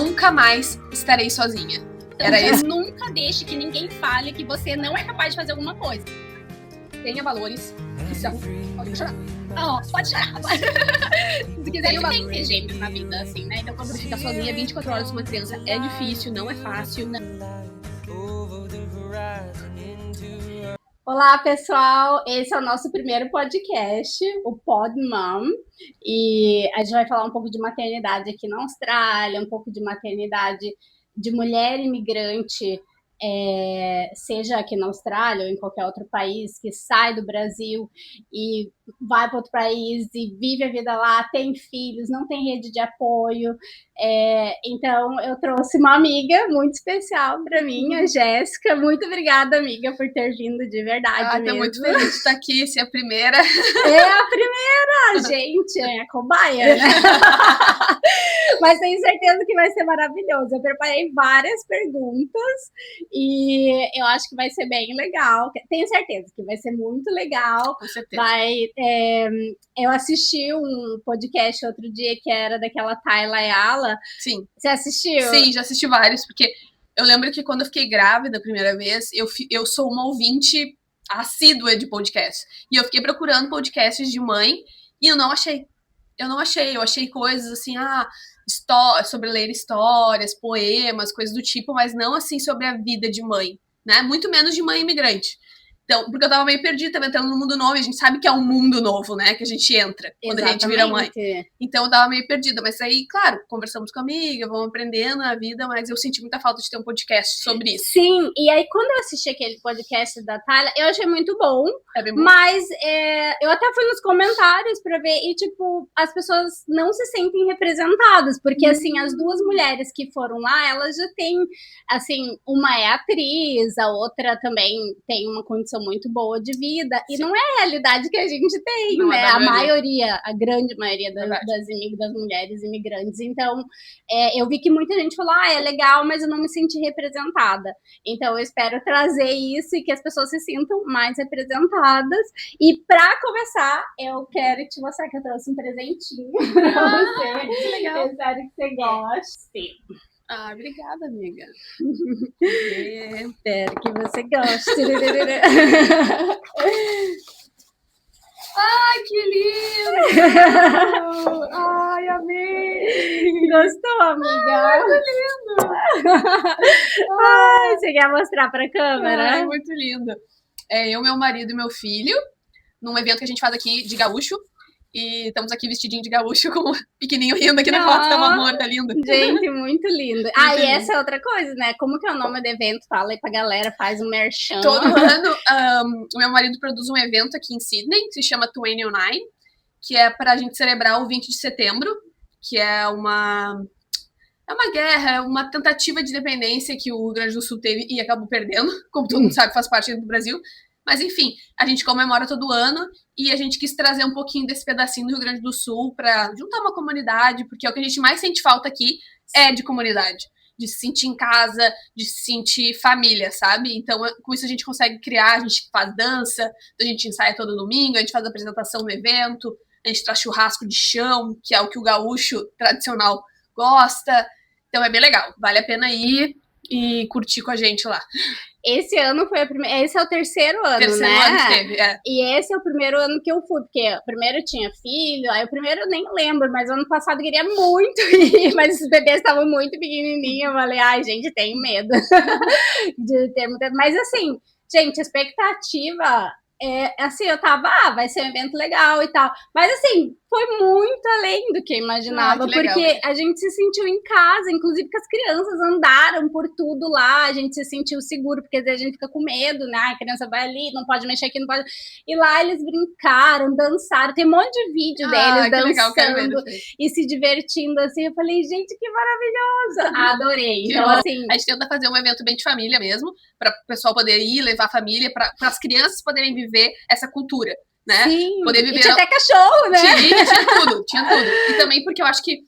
nunca mais estarei sozinha. Era esse. Nunca deixe que ninguém fale que você não é capaz de fazer alguma coisa. Tenha valores que são... Pode chorar. Pode chorar. Se quiser, Tem que ter gêmeos na vida, assim, né? Então, quando você fica sozinha 24 horas com uma criança, é difícil, não é fácil. Olá, pessoal! Esse é o nosso primeiro podcast, o Pod Mom. E a gente vai falar um pouco de maternidade aqui na Austrália, um pouco de maternidade de mulher imigrante, seja aqui na Austrália ou em qualquer outro país, que sai do Brasil e vai para outro país e vive a vida lá, tem filhos, não tem rede de apoio. Então, eu trouxe uma amiga muito especial para mim, a Jéssica. Muito obrigada, amiga, por ter vindo de verdade mesmo. Tô muito feliz de estar aqui, ser a primeira. É a primeira, gente, é a cobaia, né? Mas tenho certeza que vai ser maravilhoso. Eu preparei várias perguntas e eu acho que vai ser bem legal. Tenho certeza que vai ser muito legal. Com certeza. Eu assisti um podcast outro dia que era daquela Tayla Ayala. Sim. Você assistiu? Sim, já assisti vários, porque eu lembro que quando eu fiquei grávida a primeira vez, eu sou uma ouvinte assídua de podcast. E eu fiquei procurando podcasts de mãe e eu não achei. Eu achei coisas assim, sobre ler histórias, poemas, coisas do tipo, mas não assim sobre a vida de mãe, né? Muito menos de mãe imigrante. Então, porque eu tava meio perdida, tava entrando num mundo novo, e a gente sabe que é um mundo novo, né? Que a gente entra quando a gente vira mãe. Então eu tava meio perdida, mas aí, claro, conversamos com a amiga, vamos aprendendo na vida, mas eu senti muita falta de ter um podcast sobre isso. Sim, e aí quando eu assisti aquele podcast da Tayla, eu achei muito bom, bem bom. Mas eu até fui nos comentários pra ver e, tipo, as pessoas não se sentem representadas, porque, assim, as duas mulheres que foram lá, elas já têm, assim, uma é atriz, a outra também tem uma condição muito boa de vida, e não é a realidade que a gente tem, não, né? A grande maioria das mulheres imigrantes. Então, eu vi que muita gente falou, é legal, mas eu não me senti representada. Então, eu espero trazer isso e que as pessoas se sintam mais representadas. E para começar, eu quero te mostrar que eu trouxe um presentinho pra você. Que legal. Eu espero que você goste. Obrigada, amiga. Espero que você goste. Ai, que lindo! Ai, amei! Gostou, amiga? Ai, que lindo! Ai, você quer mostrar pra câmera? Ai, muito lindo. Eu, meu marido e meu filho, num evento que a gente faz aqui de gaúcho. E estamos aqui vestidinho de gaúcho, com o pequenininho rindo aqui na foto, tá um amor, tá lindo. Gente, muito lindo. E essa é outra coisa, né? Como que é o nome do evento? Fala aí pra galera, faz um merchan. Todo ano, o meu marido produz um evento aqui em Sydney, que se chama 29, que é pra gente celebrar o 20 de setembro, que é uma guerra, uma tentativa de independência que o Rio Grande do Sul teve e acabou perdendo, como todo mundo sabe, faz parte do Brasil. Mas, enfim, a gente comemora todo ano e a gente quis trazer um pouquinho desse pedacinho do Rio Grande do Sul para juntar uma comunidade, porque é o que a gente mais sente falta aqui é de comunidade, de se sentir em casa, de se sentir família, sabe? Então, com isso a gente consegue criar, a gente faz dança, a gente ensaia todo domingo, a gente faz apresentação no evento, a gente traz churrasco de chão, que é o que o gaúcho tradicional gosta. Então, é bem legal, vale a pena ir e curtir com a gente lá. Esse ano foi esse é o terceiro ano, né? Ano que teve, E esse é o primeiro ano que eu fui, porque o primeiro eu tinha filho, aí o primeiro eu nem lembro, mas o ano passado eu queria muito ir, mas os bebês estavam muito pequenininhos, eu falei, gente, tenho medo de ter muita... Mas assim, gente, a expectativa... assim, eu tava, vai ser um evento legal e tal, mas assim, foi muito além do que eu imaginava, porque a gente se sentiu em casa, inclusive que as crianças andaram por tudo lá, a gente se sentiu seguro, porque às vezes a gente fica com medo, né, a criança vai ali, não pode mexer aqui, não pode, e lá eles brincaram, dançaram, tem um monte de vídeo deles dançando e se divertindo, assim, eu falei, gente, que maravilhoso, adorei. Então, assim, a gente tenta fazer um evento bem de família mesmo, para o pessoal poder ir, levar a família, para as crianças poderem viver essa cultura, né? Sim, poder viver... e tinha até cachorro, né? Tinha tudo. E também porque eu acho que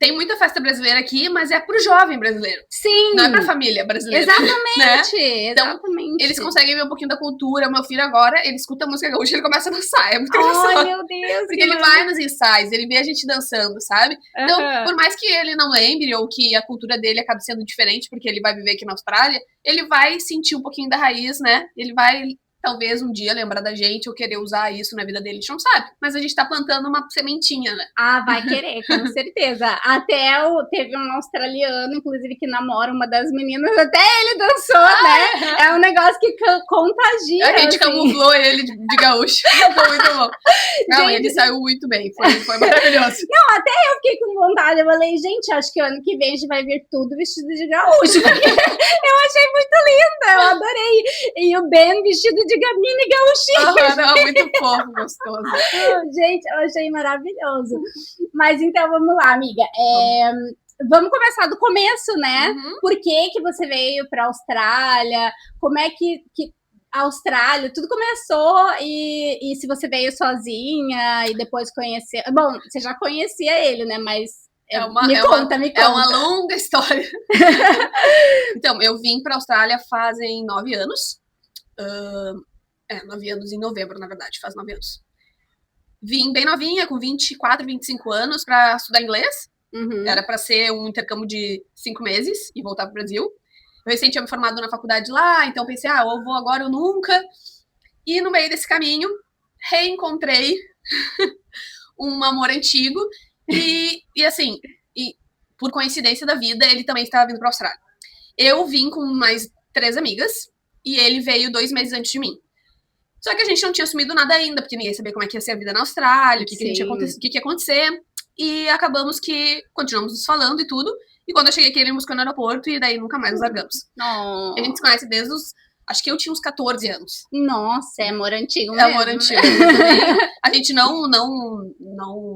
tem muita festa brasileira aqui, mas é pro jovem brasileiro. Sim. Não é pra família brasileira. Exatamente, né? Então, exatamente. eles conseguem ver um pouquinho da cultura. O meu filho agora, ele escuta música gaúcha e ele começa a dançar. É muito engraçado. Ai, meu Deus. Porque ele vai nos ensaios, ele vê a gente dançando, sabe? Então, por mais que ele não lembre ou que a cultura dele acabe sendo diferente, porque ele vai viver aqui na Austrália, ele vai sentir um pouquinho da raiz, né? Ele vai, talvez, um dia lembrar da gente ou querer usar isso na vida dele, a gente não sabe. Mas a gente tá plantando uma sementinha, né? Ah, vai querer, com certeza. Teve um australiano, inclusive, que namora uma das meninas, até ele dançou, né? É um negócio que contagia. A gente assim. camuflou ele de gaúcho. Foi muito bom. Não, gente, ele saiu muito bem. Foi maravilhoso. Não, até eu fiquei com vontade. Eu falei, gente, acho que ano que vem a gente vai vir tudo vestido de gaúcho. Porque eu achei muito linda, eu adorei. E o Ben vestido de mini gauchinho. Não, muito fofo, gostoso. Gente, eu achei maravilhoso. Mas então, vamos lá, amiga. Vamos começar do começo, né? Por que você veio para a Austrália? Como é que a Austrália, tudo começou e se você veio sozinha e depois conhecer... Bom, você já conhecia ele, né? Mas me conta. É uma longa história. Então, eu vim para a Austrália fazem 9 anos. 9 anos em novembro, na verdade, faz 9 anos. Vim bem novinha, com 24, 25 anos, para estudar inglês. Era para ser um intercâmbio de 5 meses e voltar pro Brasil. Eu recém tinha me formado na faculdade lá, então pensei, ou vou agora ou nunca. E no meio desse caminho, reencontrei um amor antigo. E assim, por coincidência da vida, ele também estava vindo pra Austrália. Eu vim com mais 3 amigas e ele veio 2 meses antes de mim. Só que a gente não tinha assumido nada ainda, porque ninguém sabia como é que ia ser a vida na Austrália, o que ia acontecer. E acabamos que continuamos nos falando e tudo. E quando eu cheguei aqui, ele me buscou no aeroporto e daí nunca mais nos largamos. Oh. A gente se conhece desde os... Acho que eu tinha uns 14 anos. Nossa, é amor antigo mesmo. É amor antigo. A gente não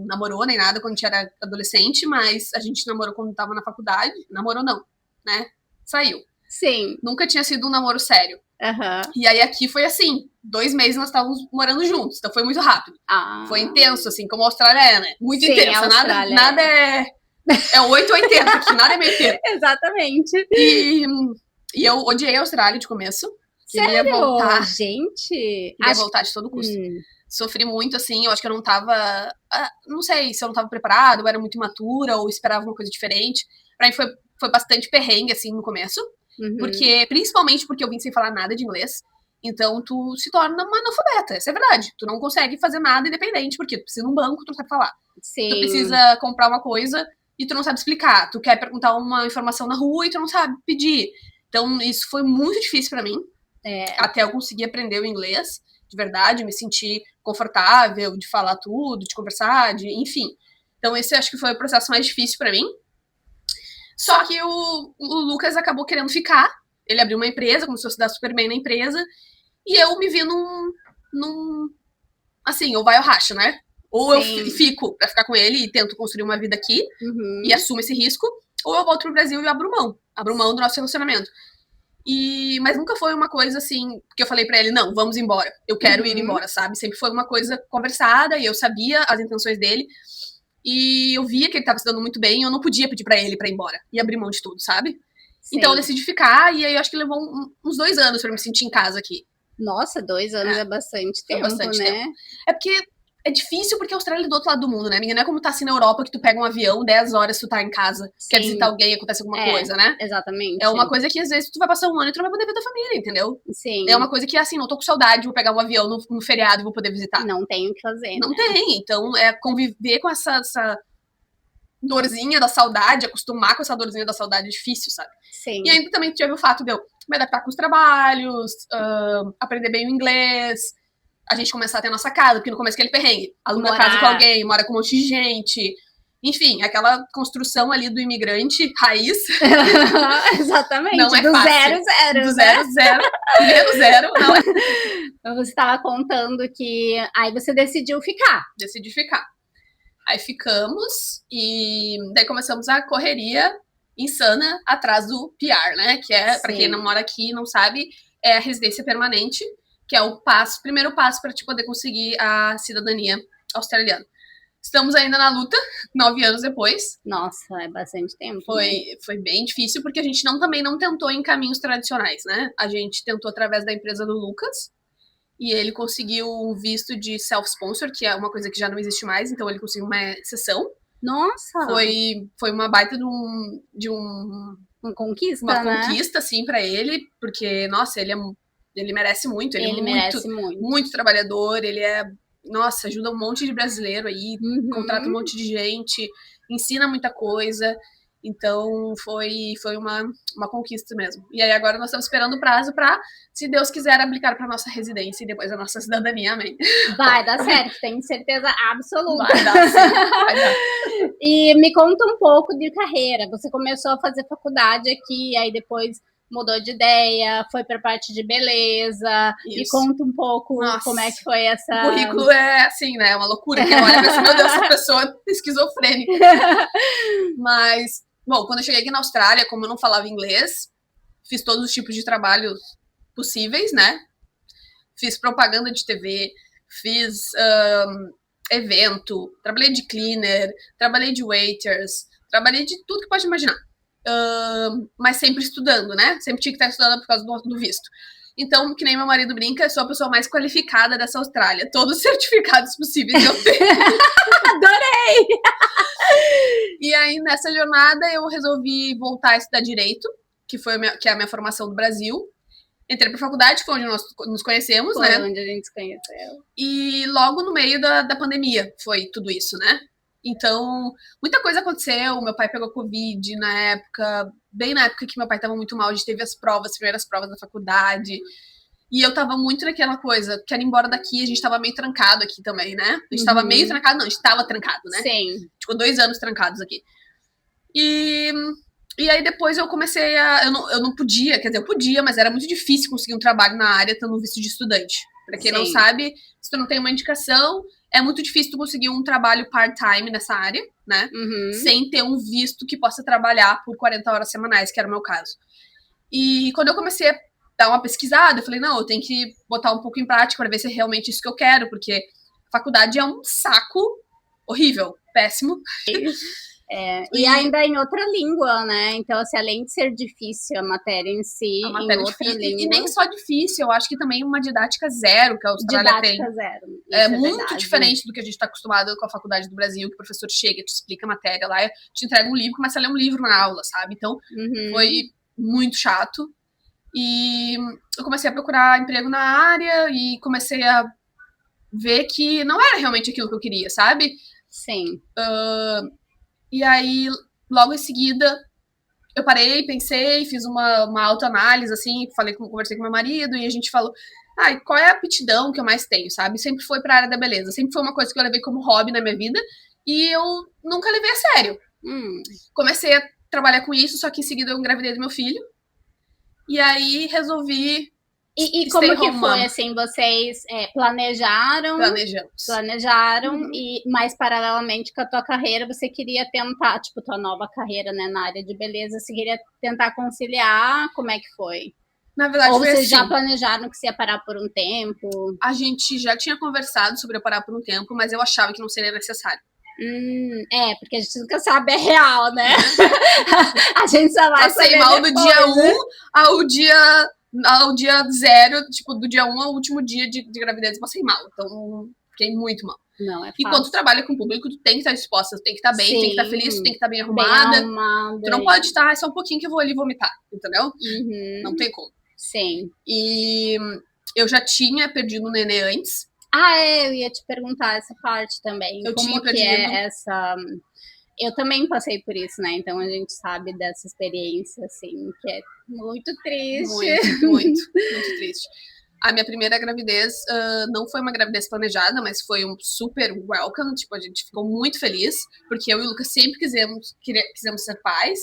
namorou nem nada quando a gente era adolescente, mas a gente namorou quando tava na faculdade. Namorou não, né? Saiu. Sim. Nunca tinha sido um namoro sério. E aí aqui foi assim, 2 meses nós estávamos morando juntos, então foi muito rápido. Foi intenso, assim, como a Austrália é, né? Muito intenso, nada é 880 aqui, nada é meio tempo. Exatamente. E eu odiei a Austrália de começo. Sério? Queria voltar. Gente? Queria voltar de todo custo. Sofri muito, assim, eu acho que eu não tava... Não sei se eu não tava preparada, eu era muito imatura, ou esperava uma coisa diferente. Pra mim foi bastante perrengue, assim, no começo. Principalmente porque eu vim sem falar nada de inglês. Então, tu se torna uma analfabeta, essa é a verdade. Tu não consegue fazer nada independente, porque tu precisa de um banco, tu não sabe falar. Sim. Tu precisa comprar uma coisa e tu não sabe explicar. Tu quer perguntar uma informação na rua e tu não sabe pedir. Então, isso foi muito difícil pra mim. Até eu conseguir aprender o inglês, de verdade, me sentir confortável de falar tudo, de conversar, enfim. Então, esse acho que foi o processo mais difícil pra mim. Só que o Lucas acabou querendo ficar. Ele abriu uma empresa, começou a se dar super bem na empresa. E eu me vi assim, ou vai ou racha, né? Ou Sim. eu fico pra ficar com ele e tento construir uma vida aqui e assumo esse risco. Ou eu volto pro Brasil e abro mão. Abro mão do nosso relacionamento. Mas nunca foi uma coisa assim, que eu falei pra ele, não, vamos embora. Eu quero ir embora, sabe? Sempre foi uma coisa conversada e eu sabia as intenções dele. E eu via que ele tava se dando muito bem e eu não podia pedir pra ele pra ir embora e abrir mão de tudo, sabe? Sim. Então eu decidi ficar e aí eu acho que levou uns 2 anos pra me sentir em casa aqui. Nossa, 2 anos é bastante tempo, bastante né? Tempo. É porque é difícil porque a Austrália é do outro lado do mundo, né, amiga? Não é como tá assim na Europa que tu pega um avião, 10 horas tu tá em casa, Sim. quer visitar alguém e acontece alguma coisa, né? Exatamente. É uma coisa que às vezes tu vai passar um ano e tu não vai poder ver tua família, entendeu? Sim. É uma coisa que assim, não tô com saudade, vou pegar um avião no feriado e vou poder visitar. Não tem o que fazer, Não tem, então é conviver com essa dorzinha da saudade, acostumar com essa dorzinha da saudade é difícil, sabe? Sim. E ainda também tive o fato de eu me adaptar com os trabalhos, aprender bem o inglês, a gente começar a ter a nossa casa, porque no começo aquele perrengue, aluga casa com alguém, mora com um monte de gente, enfim, aquela construção ali do imigrante raiz. Exatamente, não é do fácil. 0-0. Do 0-0, menos 0, não é. Você estava contando que aí você decidiu ficar. Decidi ficar. Aí ficamos e daí começamos a correria insana atrás do PR, né? Que é, pra quem não mora aqui e não sabe, é a residência permanente, que é o primeiro passo para te poder conseguir a cidadania australiana. Estamos ainda na luta, 9 anos depois. Nossa, é bastante tempo. Foi bem difícil, porque a gente também não tentou em caminhos tradicionais, né? A gente tentou através da empresa do Lucas, e ele conseguiu um visto de self-sponsor, que é uma coisa que já não existe mais, então ele conseguiu uma exceção. Nossa! Foi uma baita uma conquista, uma conquista, assim, pra ele, porque, nossa, ele merece muito. Ele merece muito trabalhador, ele nossa, ajuda um monte de brasileiro aí, contrata um monte de gente, ensina muita coisa. Então, foi uma conquista mesmo. E aí, agora nós estamos esperando o prazo para, se Deus quiser, aplicar para nossa residência e depois a nossa cidadania, amém. Vai dar certo, tenho certeza absoluta. Vai dar, sim, vai dar. E me conta um pouco de carreira. Você começou a fazer faculdade aqui, aí depois mudou de ideia, foi para a parte de beleza. Isso. Me conta um pouco como é que foi essa... O currículo é assim, né? É uma loucura. Quem olha e pensa, meu Deus, essa pessoa é esquizofrênica. Mas... Bom, quando eu cheguei aqui na Austrália, como eu não falava inglês, fiz todos os tipos de trabalhos possíveis, né? Fiz propaganda de TV, fiz evento, trabalhei de cleaner, trabalhei de waiters, trabalhei de tudo que pode imaginar. Mas sempre estudando, né? Sempre tinha que estar estudando por causa do visto. Então, que nem meu marido brinca, eu sou a pessoa mais qualificada dessa Austrália. Todos os certificados possíveis eu tenho. Adorei! E aí, nessa jornada, eu resolvi voltar a estudar Direito, que é a minha formação do Brasil. Entrei pra faculdade, que foi onde nós nos conhecemos, né? Foi onde a gente se conheceu. E logo no meio da pandemia foi tudo isso, né? Então, muita coisa aconteceu. Meu pai pegou Covid na época, bem na época que meu pai tava muito mal. A gente teve as primeiras provas da faculdade. E eu tava muito naquela coisa, quero ir embora daqui, a gente tava meio trancado aqui também, né? A gente tava meio trancado, não, a gente tava trancado, né? Sim. Ficou 2 anos trancados aqui. E aí depois eu comecei a... Eu não podia, quer dizer, eu podia, mas era muito difícil conseguir um trabalho na área tendo um visto de estudante. Pra quem não sabe, se tu não tem uma indicação, é muito difícil tu conseguir um trabalho part-time nessa área, né? Sem ter um visto que possa trabalhar por 40 horas semanais, que era o meu caso. E quando eu comecei a dar uma pesquisada, eu falei, não, eu tenho que botar um pouco em prática para ver se é realmente isso que eu quero, porque a faculdade é um saco horrível, péssimo. E ainda em outra língua, né? Então, assim, além de ser difícil a matéria em si, a matéria em outra língua... E nem só difícil, eu acho que também uma didática zero que a Austrália tem. Didática zero. É muito diferente do que a gente está acostumado com a faculdade do Brasil, que o professor chega, te explica a matéria lá, te entrega um livro, começa a ler um livro na aula, sabe? Então, foi muito chato. E eu comecei a procurar emprego na área e comecei a ver que não era realmente aquilo que eu queria, sabe? Sim. E aí, logo em seguida, eu parei, pensei, fiz uma autoanálise, assim, conversei com meu marido e a gente falou, qual é a aptidão que eu mais tenho, sabe? Sempre foi pra área da beleza, sempre foi uma coisa que eu levei como hobby na minha vida e eu nunca levei a sério. Comecei a trabalhar com isso, só que em seguida eu engravidei do meu filho. E aí resolvi... E como que foi, assim, vocês planejaram, mas paralelamente com a tua carreira, você queria tentar, tipo, tua nova carreira, né, na área de beleza, você queria tentar conciliar, como é que foi? Na verdade, ou foi vocês assim, já planejaram que você ia parar por um tempo? A gente já tinha conversado sobre eu parar por um tempo, mas eu achava que não seria necessário. Porque a gente nunca sabe, é real, né? A gente só vai Passei mal do dia 1 ao dia 0, tipo, do dia 1 ao último dia de gravidez, eu passei mal. Então, fiquei muito mal. Não é fácil. E quando tu trabalha com público, tu tem que estar disposta, tu tem que estar bem, tu tem que estar feliz, tu tem que estar bem arrumada. Tu não pode estar, só um pouquinho que eu vou ali vomitar, entendeu? Não tem como. Sim. E eu já tinha perdido o nenê antes. Eu ia te perguntar essa parte também. Como que é essa... Eu também passei por isso, né? Então a gente sabe dessa experiência, assim, que é muito triste. Muito triste. A minha primeira gravidez não foi uma gravidez planejada, mas foi um super welcome. Tipo, a gente ficou muito feliz, porque eu e o Lucas sempre quisemos ser pais,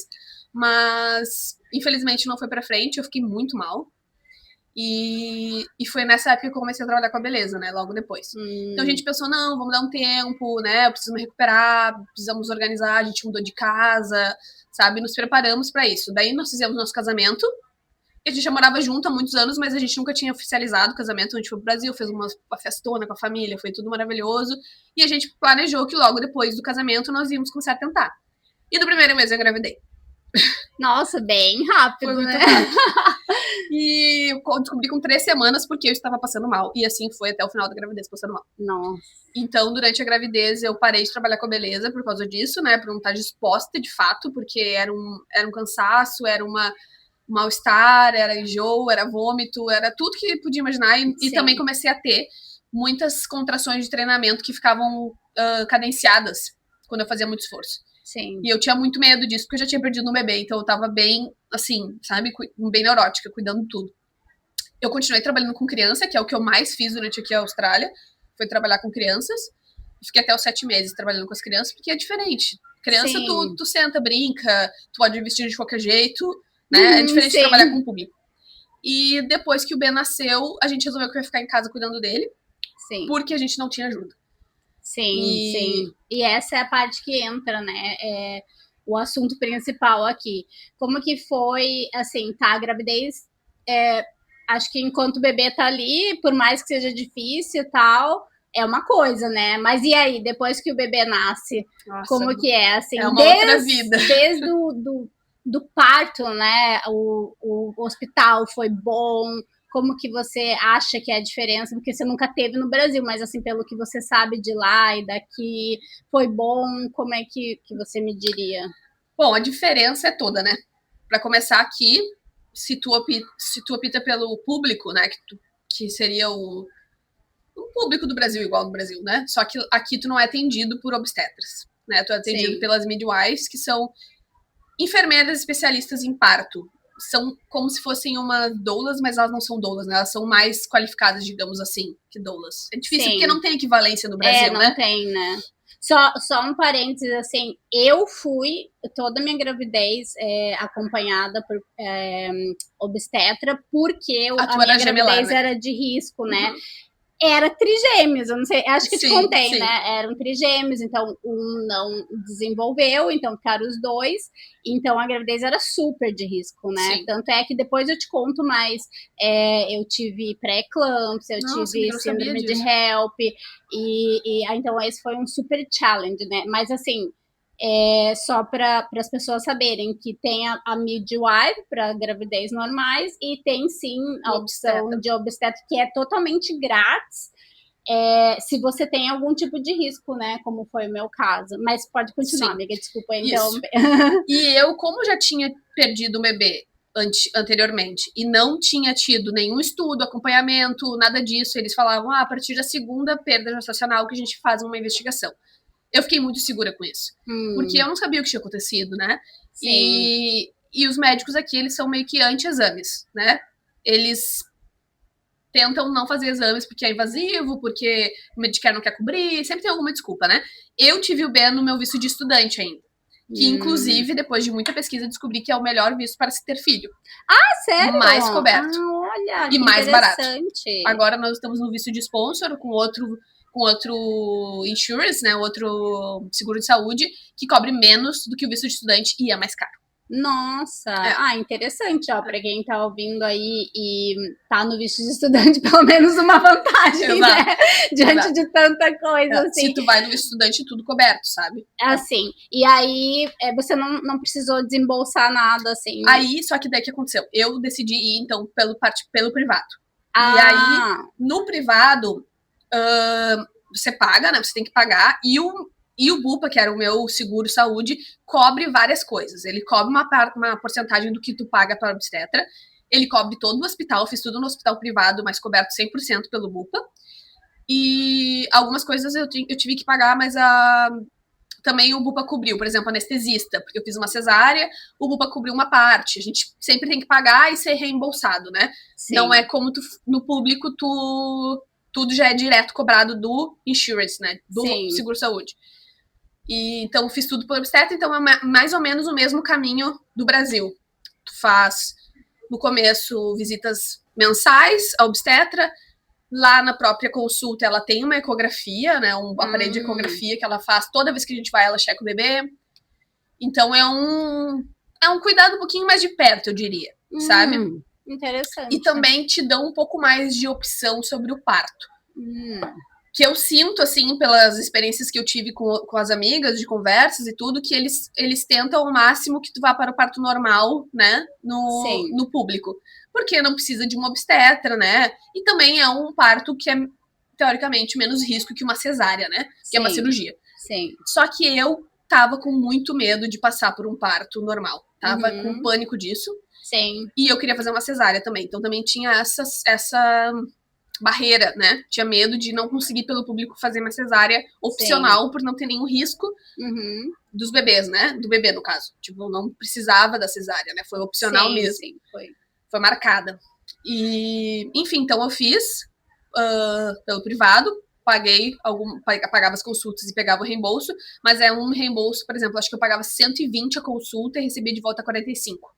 mas infelizmente não foi pra frente, eu fiquei muito mal. E foi nessa época que eu comecei a trabalhar com a beleza, né? Logo depois. Então a gente pensou, não, vamos dar um tempo, né? Eu preciso me recuperar, precisamos organizar, a gente mudou de casa, sabe? Nos preparamos pra isso. Daí nós fizemos nosso casamento, A gente já morava junto há muitos anos, mas a gente nunca tinha oficializado o casamento. A gente foi pro Brasil, fez uma festona com a família, foi tudo maravilhoso. E a gente planejou que logo depois do casamento nós íamos começar a tentar. E no primeiro mês eu engravidei. Nossa, bem rápido, Foi muito né? rápido. E eu descobri com 3 semanas porque eu estava passando mal. E assim foi até o final da gravidez, passando mal. Nossa. Então, durante a gravidez, eu parei de trabalhar com a beleza por causa disso, né? Por não estar disposta, de fato, porque era um cansaço, era um mal-estar, era enjoo, era vômito, era tudo que podia imaginar. E também comecei a ter muitas contrações de treinamento que ficavam cadenciadas quando eu fazia muito esforço. Sim. E eu tinha muito medo disso, porque eu já tinha perdido um bebê, então eu tava bem, assim, sabe, bem neurótica, cuidando de tudo. Eu continuei trabalhando com criança, que é o que eu mais fiz durante aqui a Austrália, foi trabalhar com crianças. Fiquei até os 7 meses trabalhando com as crianças, porque é diferente. Criança, tu senta, brinca, tu pode vestir de qualquer jeito, né? É diferente de trabalhar com o público. E depois que o Ben nasceu, a gente resolveu que eu ia ficar em casa cuidando dele, porque a gente não tinha ajuda. Sim. E essa é a parte que entra, né? É o assunto principal aqui. Como que foi, assim, tá, a gravidez, acho que enquanto o bebê tá ali, por mais que seja difícil e tal, é uma coisa, né? Mas e aí, depois que o bebê nasce, nossa, como que é? Assim, é uma outra vida. Desde do parto, né? O hospital foi bom. Como que você acha que é a diferença? Porque você nunca teve no Brasil, mas assim, pelo que você sabe de lá e daqui, foi bom? Como é que você me diria? Bom, a diferença é toda, né? Para começar aqui, se tu opta pelo público, né? Que seria o público do Brasil, igual no Brasil, né? Só que aqui tu não é atendido por obstetras, né? Tu é atendido pelas midwives, que são enfermeiras especialistas em parto. São como se fossem umas doulas, mas elas não são doulas, né? Elas são mais qualificadas, digamos assim, que doulas. É difícil, porque não tem equivalência no Brasil, né? Não tem, né? Só um parênteses, assim, eu fui toda a minha gravidez acompanhada por obstetra, porque a minha gravidez era de risco, né? Era trigêmeos, eu não sei, acho que te contei, né? Eram trigêmeos, então um não desenvolveu, então ficaram os dois, então a gravidez era super de risco, né? Sim. Tanto é que depois eu te conto mais, eu tive pré-eclâmpsia, eu tive síndrome de HELP, então esse foi um super challenge, né? Mas assim, só para as pessoas saberem que tem a midwife para gravidez normais e tem sim a opção de obstetra que é totalmente grátis se você tem algum tipo de risco, né? Como foi o meu caso. Mas pode continuar, amiga, desculpa então. E eu, como já tinha perdido o bebê anteriormente e não tinha tido nenhum estudo, acompanhamento, nada disso, eles falavam, a partir da segunda perda gestacional que a gente faz uma investigação. Eu fiquei muito segura com isso. Porque eu não sabia o que tinha acontecido, né? E os médicos aqui, eles são meio que anti-exames, né? Eles tentam não fazer exames porque é invasivo, porque o Medicare não quer cobrir, sempre tem alguma desculpa, né? Eu tive o Ben no meu visto de estudante ainda. Que, inclusive, depois de muita pesquisa, descobri que é o melhor visto para se ter filho. Ah, sério? Mais coberto. Olha, e mais barato. Agora nós estamos no visto de sponsor com outro insurance, né, outro seguro de saúde, que cobre menos do que o visto de estudante e é mais caro. Nossa, interessante, ó, para quem tá ouvindo aí e tá no visto de estudante, pelo menos uma vantagem, né? Diante de tanta coisa, assim. Se tu vai no visto de estudante, tudo coberto, sabe? Assim, e aí você não precisou desembolsar nada, assim. Aí, só que daí que aconteceu? Eu decidi ir, então, pelo privado. E aí, no privado, você paga, né? Você tem que pagar, e o Bupa, que era o meu seguro saúde, cobre várias coisas. Ele cobre uma porcentagem do que tu paga para a obstetra. Ele cobre todo o hospital. Eu fiz tudo no hospital privado, mas coberto 100% pelo Bupa. E algumas coisas eu tive que pagar, mas também o Bupa cobriu. Por exemplo, anestesista, porque eu fiz uma cesárea, o Bupa cobriu uma parte. A gente sempre tem que pagar e ser reembolsado, né? Sim. Não é como no público, tudo já é direto cobrado do insurance, né? Do seguro-saúde. E, então, fiz tudo pelo obstetra, então é mais ou menos o mesmo caminho do Brasil. Tu faz, no começo, visitas mensais à obstetra. Lá na própria consulta, ela tem uma ecografia, né? Um aparelho de ecografia que ela faz toda vez que a gente vai, ela checa o bebê. Então, é um cuidado um pouquinho mais de perto, eu diria, sabe? Interessante. E também te dão um pouco mais de opção sobre o parto. Que eu sinto, assim, pelas experiências que eu tive com as amigas, de conversas e tudo, que eles tentam ao máximo que tu vá para o parto normal, né, no público. Porque não precisa de uma obstetra, né? E também é um parto que é, teoricamente, menos risco que uma cesárea, né? Que é uma cirurgia. Sim. Só que eu tava com muito medo de passar por um parto normal. Tava com pânico disso. Sim. E eu queria fazer uma cesárea também. Então também tinha essa barreira, né? Tinha medo de não conseguir pelo público fazer uma cesárea opcional por não ter nenhum risco dos bebês, né? Do bebê, no caso. Tipo, não precisava da cesárea, né? Foi opcional mesmo. Sim, foi marcada. E, enfim, então eu fiz pelo privado, pagava as consultas e pegava o reembolso, mas é um reembolso, por exemplo, acho que eu pagava 120 a consulta e recebia de volta 45.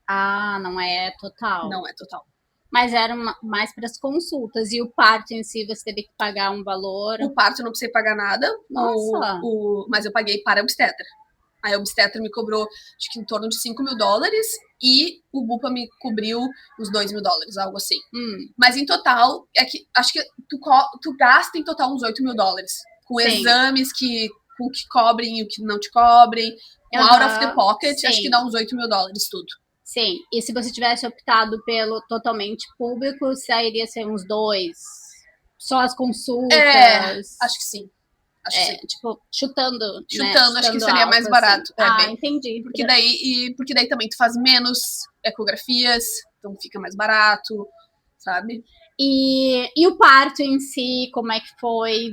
Ah, não é total. Não é total. Mas era mais para as consultas. E o parto em si, você teve que pagar um valor? O parto eu não precisei pagar nada. Nossa! Mas eu paguei para a obstetra. Aí a obstetra me cobrou, acho que em torno de $5 mil. E o Bupa me cobriu uns $2 mil, algo assim. Mas em total, acho que tu gasta em total uns $8 mil. Com exames que cobrem e o que não te cobrem. Com out of the pocket, acho que dá uns $8 mil tudo. Sim, e se você tivesse optado pelo totalmente público, sairia ser uns 2? Só as consultas? Acho que sim. Tipo, chutando, acho que seria mais barato. Assim. Entendi. Porque daí também tu faz menos ecografias, então fica mais barato, sabe? E o parto em si, como é que foi?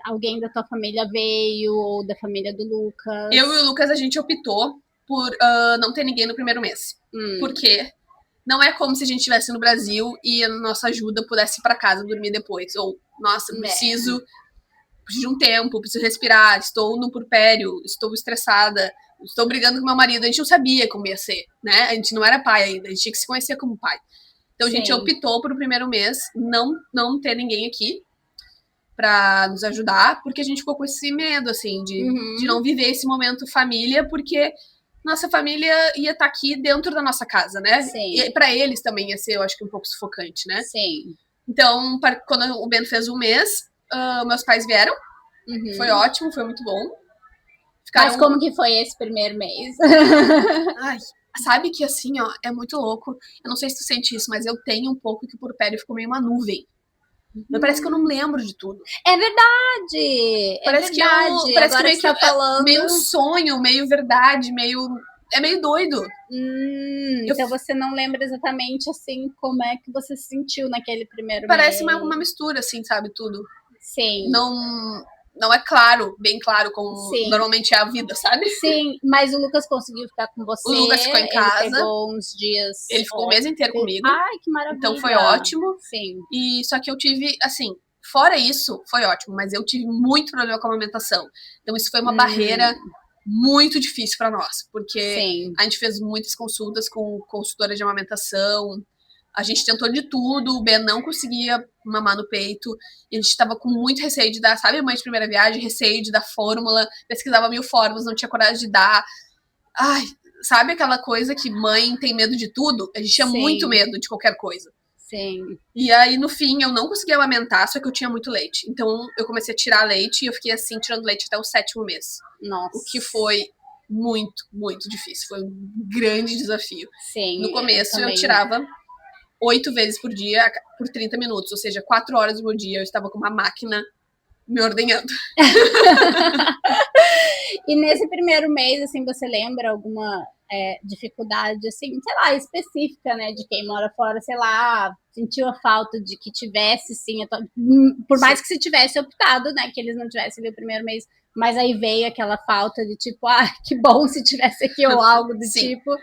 Alguém da tua família veio, ou da família do Lucas? Eu e o Lucas, a gente optou por não ter ninguém no primeiro mês. Porque não é como se a gente estivesse no Brasil e a nossa ajuda pudesse ir pra casa dormir depois. Ou, nossa, preciso de um tempo, preciso respirar, estou no puerpério, estou estressada, estou brigando com meu marido. A gente não sabia como ia ser, né? A gente não era pai ainda, a gente tinha que se conhecer como pai. Então a gente optou por o primeiro mês não ter ninguém aqui pra nos ajudar, porque a gente ficou com esse medo, assim, de não viver esse momento família, porque nossa família ia estar aqui dentro da nossa casa, né? Sim. E pra eles também ia ser, eu acho que um pouco sufocante, né? Sim. Então, quando o Ben fez um mês, meus pais vieram. Foi ótimo, foi muito bom. Mas como que foi esse primeiro mês? Ai, sabe que assim, ó, é muito louco. Eu não sei se tu sente isso, mas eu tenho um pouco que o puerpério ficou meio uma nuvem. Parece que eu não lembro de tudo. É verdade! Parece que meio que falando... meio sonho, meio verdade, é meio doido. Então você não lembra exatamente, assim, como é que você se sentiu naquele primeiro mês? Parece uma mistura, assim, sabe, tudo. Sim. Não é claro, bem claro, como normalmente é a vida, sabe? Sim, mas o Lucas conseguiu ficar com você. O Lucas ficou em casa. Ele pegou uns dias. Ele ficou o mês inteiro comigo. Ai, que maravilha. Então foi ótimo. Sim. E só que eu tive, assim, fora isso, foi ótimo, mas eu tive muito problema com a amamentação. Então isso foi uma barreira muito difícil pra nós, porque a gente fez muitas consultas com consultora de amamentação. A gente tentou de tudo, o Ben não conseguia mamar no peito, e a gente tava com muito receio de dar, sabe, mãe de primeira viagem, receio de dar fórmula, pesquisava 1000 fórmulas, não tinha coragem de dar. Ai, sabe aquela coisa que mãe tem medo de tudo? A gente tinha muito medo de qualquer coisa. Sim. E aí, no fim, eu não conseguia amamentar, só que eu tinha muito leite. Então, eu comecei a tirar leite e eu fiquei assim, tirando leite até o 7º mês. Nossa. O que foi muito, muito difícil. Foi um grande desafio. Sim. No começo, eu tirava 8 vezes por dia, por 30 minutos. Ou seja, 4 horas do meu dia eu estava com uma máquina me ordenhando. E nesse primeiro mês, assim, você lembra alguma dificuldade, assim, sei lá, específica, né, de quem mora fora, sei lá, sentiu a falta de que tivesse, sim, por mais que se tivesse optado, né, que eles não tivessem o primeiro mês, mas aí veio aquela falta de tipo, que bom se tivesse aqui ou algo do tipo.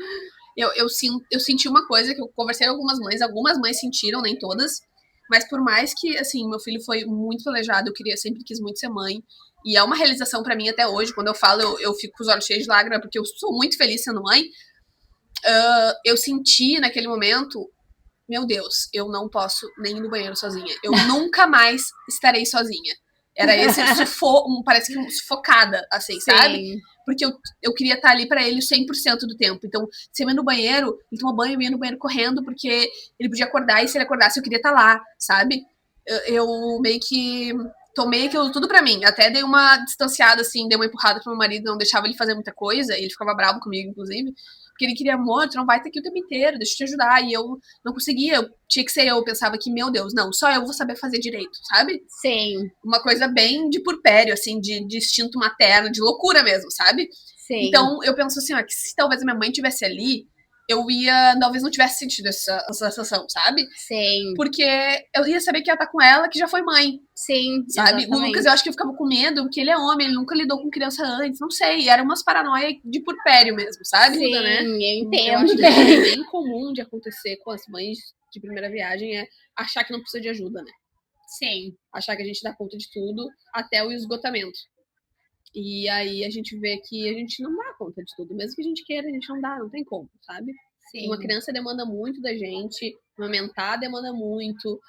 Eu senti uma coisa que eu conversei com algumas mães sentiram, nem todas, mas por mais que, assim, meu filho foi muito pelejado, sempre quis muito ser mãe, e é uma realização pra mim até hoje, quando eu falo, eu fico com os olhos cheios de lágrimas, porque eu sou muito feliz sendo mãe. Eu senti naquele momento, meu Deus, eu não posso nem ir no banheiro sozinha, eu nunca mais estarei sozinha. Era esse parece que sufocada, assim, sabe? porque eu queria estar ali pra ele 100% do tempo. Então, se eu ia no banheiro, ele tomou banho, eu ia no banheiro correndo, porque ele podia acordar, e se ele acordasse, eu queria estar lá, sabe? Eu meio que tomei aquilo tudo pra mim. Até dei uma distanciada, assim, dei uma empurrada pro meu marido, não deixava ele fazer muita coisa, e ele ficava bravo comigo, inclusive. Porque ele queria, amor, tu não vai ter aqui o tempo inteiro, deixa eu te ajudar. E eu não conseguia, tinha que ser eu. Pensava que, meu Deus, não, só eu vou saber fazer direito, sabe? Sim. Uma coisa bem de purpério, assim, de instinto materno, de loucura mesmo, sabe? Sim. Então, eu penso assim, ó, que se talvez a minha mãe tivesse ali, eu ia, talvez não tivesse sentido essa sensação, sabe? Sim. Porque eu ia saber que ia estar com ela, que já foi mãe. Sim, sabe? Exatamente. O Lucas, eu acho que eu ficava com medo, porque ele é homem, ele nunca lidou com criança antes, não sei. Era umas paranoia de purpério mesmo, sabe? Sim, né? eu entendo. Eu acho que é bem comum de acontecer com as mães de primeira viagem é achar que não precisa de ajuda, né? Sim. Achar que a gente dá conta de tudo até o esgotamento. E aí a gente vê que a gente não dá conta de tudo. Mesmo que a gente queira, a gente não dá, não tem como, sabe? Sim. Uma criança demanda muito da gente, amamentar demanda muito,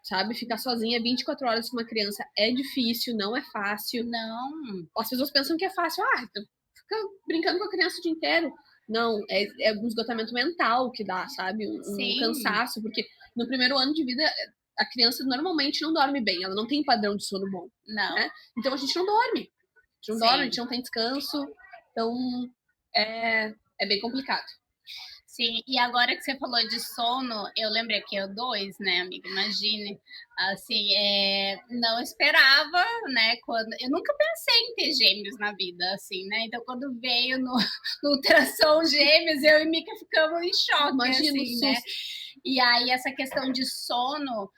sabe? Ficar sozinha 24 horas com uma criança é difícil, não é fácil. Não. As pessoas pensam que é fácil. Fica brincando com a criança o dia inteiro. Não, é um esgotamento mental que dá, sabe? Um cansaço, porque no primeiro ano de vida a criança normalmente não dorme bem, ela não tem padrão de sono bom. Não. Né? Então a gente não dorme. A gente não dorme, a gente não tem descanso. Então é bem complicado. Sim, e agora que você falou de sono, eu lembrei que eu 2, né, amiga? Imagine, assim, não esperava, né, eu nunca pensei em ter gêmeos na vida, assim, né? Então, quando veio no ultrassom gêmeos, eu e Mica ficamos em choque, Imagina assim, né? E aí, essa questão de sono,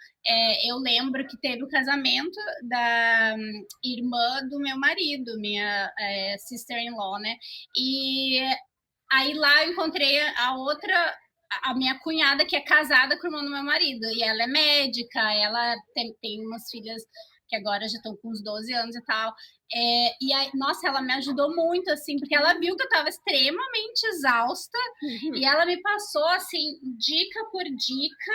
eu lembro que teve o casamento da irmã do meu marido, minha sister-in-law, né? E aí lá eu encontrei a minha cunhada, que é casada com o irmão do meu marido. E ela é médica, ela tem umas filhas que agora já estão com uns 12 anos e tal. E aí, nossa, ela me ajudou muito, assim, porque ela viu que eu estava extremamente exausta. E ela me passou, assim, dica por dica.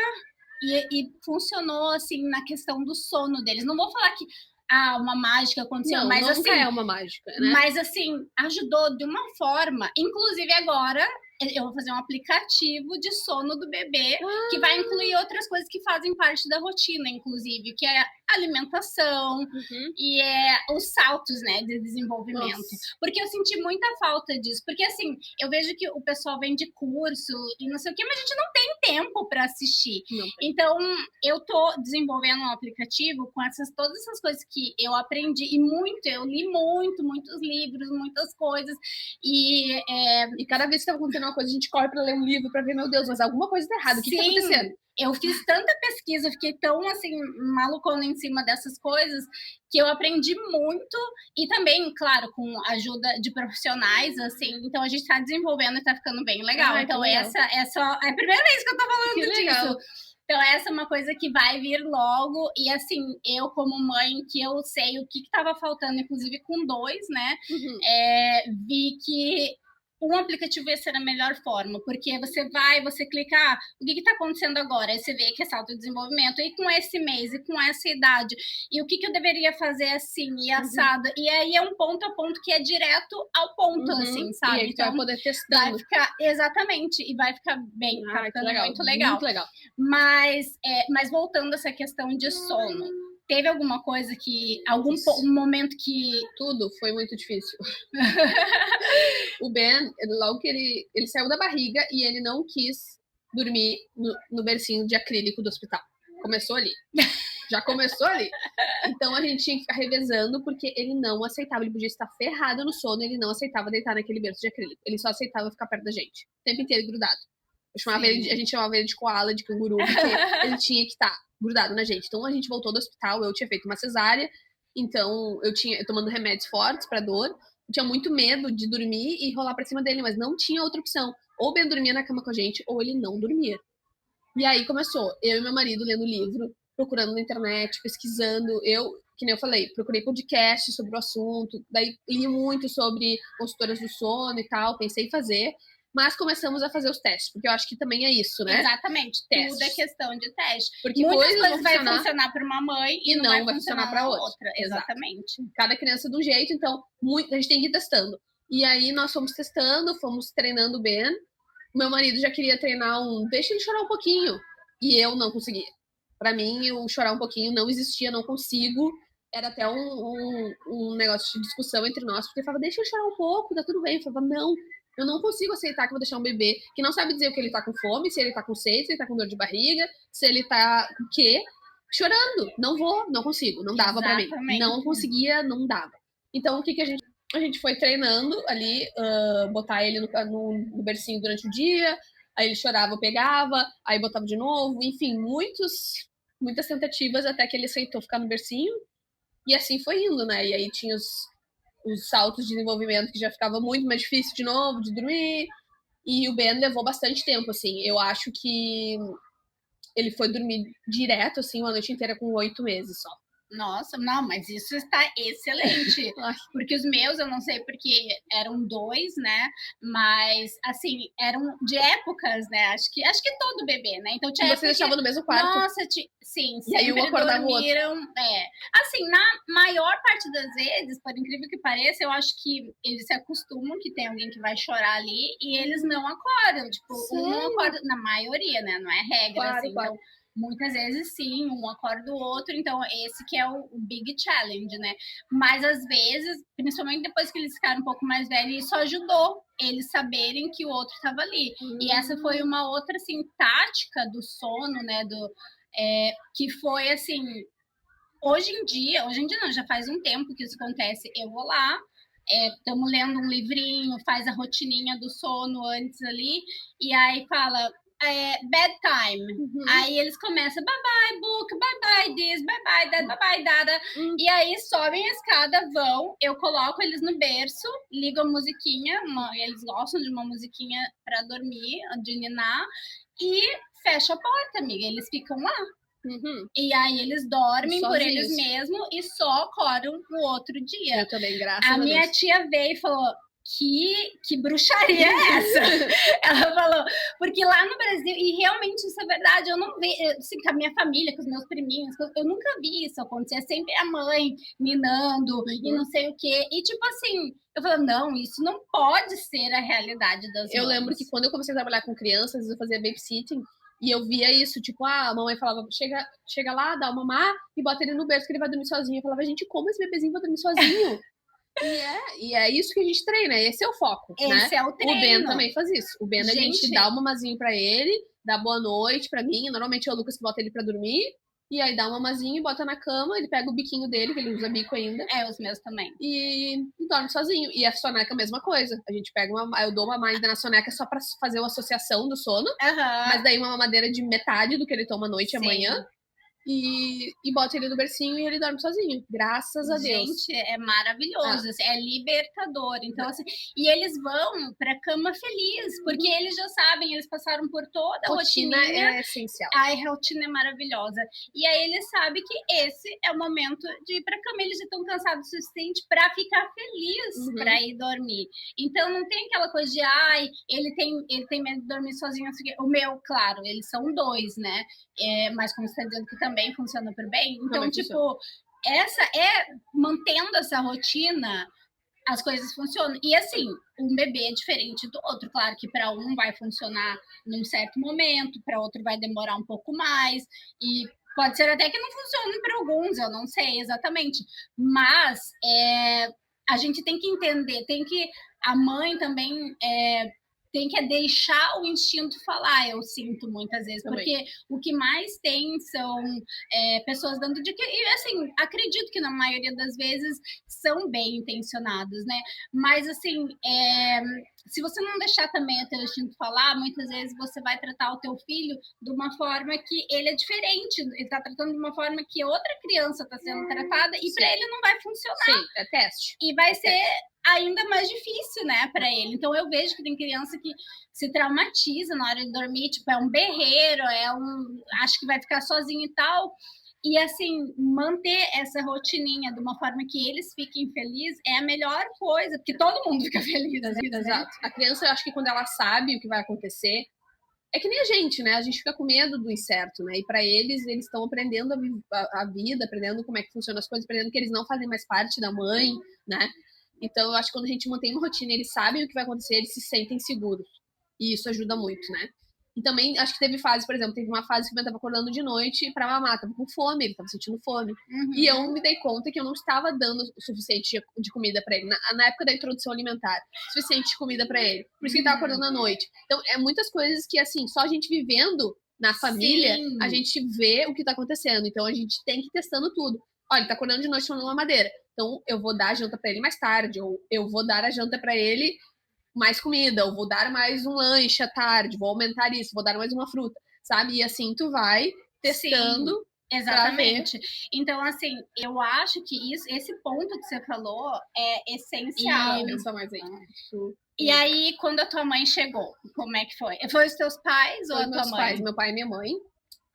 E funcionou, assim, na questão do sono deles. Não vou falar que uma mágica aconteceu, não, mas nunca assim, é uma mágica, né? Mas assim, ajudou de uma forma. Inclusive agora eu vou fazer um aplicativo de sono do bebê que vai incluir outras coisas que fazem parte da rotina, inclusive, que é alimentação e os saltos, né, de desenvolvimento. Nossa. Porque eu senti muita falta disso. Porque assim, eu vejo que o pessoal vem de curso e não sei o que, mas a gente não tem tempo para assistir. Não. Então, eu tô desenvolvendo um aplicativo com todas essas coisas que eu aprendi e eu li muitos livros, muitas coisas e cada vez que tá acontecendo uma coisa, a gente corre pra ler um livro pra ver, meu Deus, mas alguma coisa tá errada, o que tá acontecendo? Eu fiz tanta pesquisa, fiquei tão, assim, malucona em cima dessas coisas, que eu aprendi muito, e também, claro, com a ajuda de profissionais, assim, então a gente tá desenvolvendo e tá ficando bem legal. Então legal. Essa é a primeira vez que eu tô falando disso. Legal. Então, essa é uma coisa que vai vir logo. E, assim, eu como mãe, que eu sei o que estava faltando, inclusive com 2, né? Vi que um aplicativo ia ser a melhor forma, porque você clica, o que está acontecendo agora? Aí você vê que é salto de desenvolvimento, e com esse mês, e com essa idade, e o que eu deveria fazer assim, e assado, e aí é um ponto a ponto que é direto ao ponto, assim, sabe? E aí então, vai poder testar. Vai ficar, exatamente, e vai ficar bem, tá ficando legal, muito legal. Muito legal. Mas voltando a essa questão de sono, teve alguma coisa que... um momento que... Tudo foi muito difícil. O Ben, logo que ele saiu da barriga e ele não quis dormir no bercinho de acrílico do hospital. Começou ali. Já começou ali. Então a gente tinha que ficar revezando porque ele não aceitava. Ele podia estar ferrado no sono, ele não aceitava deitar naquele berço de acrílico. Ele só aceitava ficar perto da gente. O tempo inteiro grudado. A gente chamava ele de koala, de canguru, porque ele tinha que estar grudado na gente. Então a gente voltou do hospital, eu tinha feito uma cesárea, então eu tomando remédios fortes pra dor, eu tinha muito medo de dormir e rolar pra cima dele, mas não tinha outra opção. Ou o Ben dormia na cama com a gente, ou ele não dormia. E aí começou, eu e meu marido lendo livro, procurando na internet, pesquisando. Que nem eu falei, procurei podcast sobre o assunto, daí li muito sobre consultoras do sono e tal, pensei em fazer. mas começamos a fazer os testes, porque eu acho que também é isso, né? Exatamente, testes. Tudo é questão de teste. Porque muitas coisas vai funcionar para uma mãe e não vai funcionar para outra. Exatamente. Cada criança de um jeito, então a gente tem que ir testando. E aí nós fomos testando, fomos treinando o Ben. Meu marido já queria treinar deixa ele chorar um pouquinho, e eu não conseguia. Para mim, eu chorar um pouquinho não existia, não consigo. Era até um negócio de discussão entre nós, porque ele falava, deixa eu chorar um pouco, tá tudo bem. Eu falava, não, eu não consigo aceitar que eu vou deixar um bebê que não sabe dizer o que ele tá com fome, se ele tá com sede, se ele tá com dor de barriga, se ele tá com o quê, chorando. Não vou, não consigo, não dava para mim. Não conseguia, não dava. Então, o que a gente foi treinando ali, botar ele no bercinho durante o dia, aí ele chorava, eu pegava, aí botava de novo, enfim, muitas tentativas até que ele aceitou ficar no bercinho, e assim foi indo, né? E aí tinha os saltos de desenvolvimento que já ficava muito mais difícil de novo, de dormir, e o Ben levou bastante tempo, assim, eu acho que ele foi dormir direto, assim, uma noite inteira com 8 meses só. Nossa, não, mas isso está excelente. Porque os meus, eu não sei porque eram 2, né? Mas, assim, eram de épocas, né? Acho que todo bebê, né? Então tinha. E você deixava no mesmo quarto? Nossa, sim. E aí um acordava o outro. Assim, na maior parte das vezes, por incrível que pareça, eu acho que eles se acostumam que tem alguém que vai chorar ali e eles não acordam. Tipo, um não acorda, na maioria, né? Não é regra, claro, assim. claro. Então, muitas vezes sim, um acorda o outro, então esse que é o big challenge, né? Mas às vezes, principalmente depois que eles ficaram um pouco mais velhos, isso ajudou eles saberem que o outro estava ali. E essa foi uma outra, assim, tática do sono, né? Que foi, assim, hoje em dia não, já faz um tempo que isso acontece, eu vou lá, estamos lendo um livrinho, faz a rotininha do sono antes ali, e aí fala... bedtime. Aí eles começam, bye bye book, bye bye this, bye bye that, bye bye dada. E aí sobem a escada, eu coloco eles no berço, ligo a musiquinha, eles gostam de uma musiquinha para dormir, de ninar, e fecha a porta, amiga. Eles ficam lá. E aí eles dormem sozinhos por eles mesmos e só acordam no outro dia. Eu também, graças a Deus. A minha tia veio e falou... Que bruxaria é essa? Ela falou, porque lá no Brasil, e realmente isso é verdade, eu não vejo, assim, com a minha família, com os meus priminhos, eu nunca vi isso acontecer, é sempre a mãe minando e não sei o quê, e tipo assim, eu falo, não, isso não pode ser a realidade das mães. Eu lembro que quando eu comecei a trabalhar com crianças, eu fazia babysitting, e eu via isso, tipo, a mamãe falava, chega lá, dá o mamar e bota ele no berço que ele vai dormir sozinho. Eu falava, gente, como esse bebezinho vai dormir sozinho? E é isso que a gente treina, esse é o foco. Esse é o treino. O Ben também faz isso. O Ben, a gente dá um mamazinho pra ele, dá boa noite pra mim. Normalmente é o Lucas que bota ele pra dormir. E aí dá um mamazinho e bota na cama, ele pega o biquinho dele, que ele usa bico ainda. Os meus também. E dorme sozinho. E a soneca, a mesma coisa. A gente pega eu dou uma mamadeira na soneca só pra fazer uma associação do sono. Mas daí uma mamadeira de metade do que ele toma à noite e amanhã. E bota ele no bercinho e ele dorme sozinho. Graças a Deus. Gente, é maravilhoso. É libertador. Então, assim, e eles vão pra cama feliz, porque eles já sabem, eles passaram por toda a rotina. É essencial. A rotina é maravilhosa. E aí eles sabem que esse é o momento de ir pra cama. Eles já estão cansados o suficiente pra ficar feliz pra ir dormir. Então não tem aquela coisa de ele tem medo de dormir sozinho. O meu, claro, eles são 2, né? Mas como você tá dizendo que também funciona por bem. Então, tipo, mantendo essa rotina, as coisas funcionam. E assim, um bebê é diferente do outro. Claro que para um vai funcionar num certo momento, para outro vai demorar um pouco mais. E pode ser até que não funcione para alguns, eu não sei exatamente. Mas a gente tem que entender, a mãe também tem que deixar o instinto falar, eu sinto muitas vezes, também. Porque o que mais tem são pessoas dando dica, e assim, acredito que na maioria das vezes são bem intencionados, né? Mas assim, se você não deixar também o teu instinto falar, muitas vezes você vai tratar o teu filho de uma forma que ele é diferente, ele tá tratando de uma forma que outra criança tá sendo tratada, e para ele não vai funcionar. Sim, é teste. E vai ser ainda mais difícil, né, para ele. Então eu vejo que tem criança que se traumatiza na hora de dormir, tipo, é um berreiro, acho que vai ficar sozinho e tal. E, assim, manter essa rotininha de uma forma que eles fiquem felizes é a melhor coisa, porque todo mundo fica feliz. Exato. A criança, eu acho que quando ela sabe o que vai acontecer, é que nem a gente, né? A gente fica com medo do incerto, né? E para eles estão aprendendo a vida, aprendendo como é que funcionam as coisas, aprendendo que eles não fazem mais parte da mãe, né? Então, eu acho que quando a gente mantém uma rotina, eles sabem o que vai acontecer, eles se sentem seguros. E isso ajuda muito, né? E também, acho que teve fase, por exemplo, teve uma fase que eu tava acordando de noite pra mamar, tava com fome, ele tava sentindo fome. E eu me dei conta que eu não estava dando o suficiente de comida pra ele. Na época da introdução alimentar, suficiente de comida pra ele. Por isso que ele tava acordando à noite. Então, é muitas coisas que, assim, só a gente vivendo na família, a gente vê o que tá acontecendo. Então, a gente tem que ir testando tudo. Olha, ele tá acordando de noite tomando uma madeira. Então, eu vou dar a janta pra ele mais tarde, ou eu vou dar a janta pra ele mais comida, ou vou dar mais um lanche à tarde, vou aumentar isso, vou dar mais uma fruta, sabe? E assim tu vai testando. Sim, exatamente. Então, assim, eu acho que esse ponto que você falou é essencial. Pensa mais aí. E aí, quando a tua mãe chegou, como é que foi? Foi os teus pais ou a tua mãe? Pais, meu pai e minha mãe.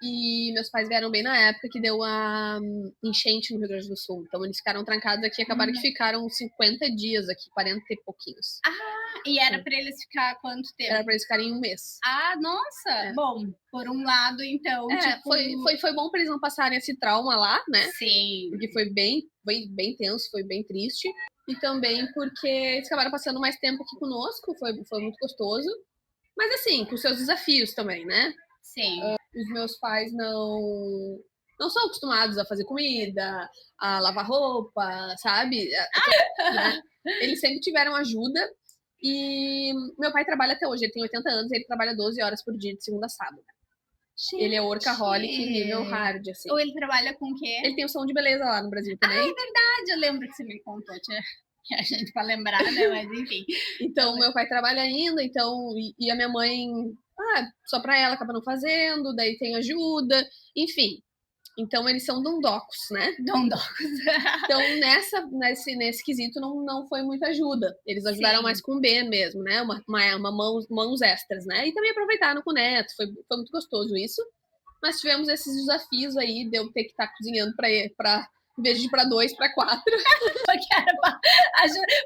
E meus pais vieram bem na época que deu a enchente no Rio Grande do Sul. Então eles ficaram trancados aqui e acabaram que ficaram 50 dias aqui, 40 e pouquinhos. E era pra eles ficar quanto tempo? Era pra eles ficarem um mês. Nossa! Bom, por um lado, então, tipo... Foi bom pra eles não passarem esse trauma lá, né? Sim. Porque foi bem tenso, foi bem triste. E também porque eles acabaram passando mais tempo aqui conosco, foi muito gostoso. Mas assim, com seus desafios também, né? Sim. Os meus pais não são acostumados a fazer comida, a lavar roupa, sabe? Né? Eles sempre tiveram ajuda. E meu pai trabalha até hoje, ele tem 80 anos, ele trabalha 12 horas por dia, de segunda a sábado. Gente. Ele é workaholic nível hard, assim. Ou ele trabalha com o quê? Ele tem um salão de beleza lá no Brasil também. É verdade, eu lembro que você me contou, a gente pra lembrar, né? Mas enfim. Então, meu pai trabalha ainda, então, e a minha mãe, só pra ela acaba não fazendo, daí tem ajuda, enfim. Então, eles são dondocos, né? Dondocos. Então, nesse quesito, não foi muita ajuda. Eles ajudaram mais com o Ben mesmo, né? Mãos extras, né? E também aproveitaram com o neto. Foi muito gostoso isso. Mas tivemos esses desafios aí de eu ter que estar cozinhando pra em vez de ir pra 2, pra 4.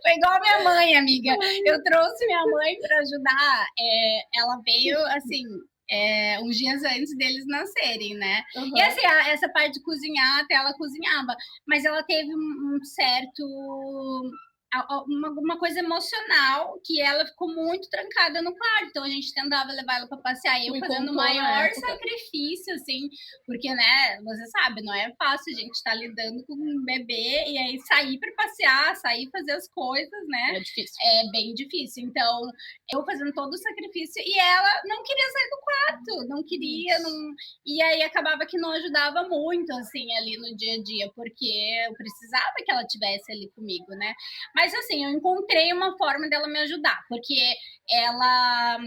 Foi igual a minha mãe, amiga. Eu trouxe minha mãe pra ajudar. Ela veio, assim... uns dias antes deles nascerem, né? E assim, essa parte de cozinhar, até ela cozinhava, mas ela teve um certo... uma coisa emocional, que ela ficou muito trancada no quarto, então a gente tentava levar ela para passear, e eu fazendo o maior sacrifício, assim, porque, né, você sabe, não é fácil a gente estar lidando com um bebê, e aí sair para passear, sair fazer as coisas, né? É difícil. É bem difícil, então eu fazendo todo o sacrifício, e ela não queria sair do quarto, não queria, e aí acabava que não ajudava muito, assim, ali no dia a dia, porque eu precisava que ela estivesse ali comigo, né? Mas assim, eu encontrei uma forma dela me ajudar, porque ela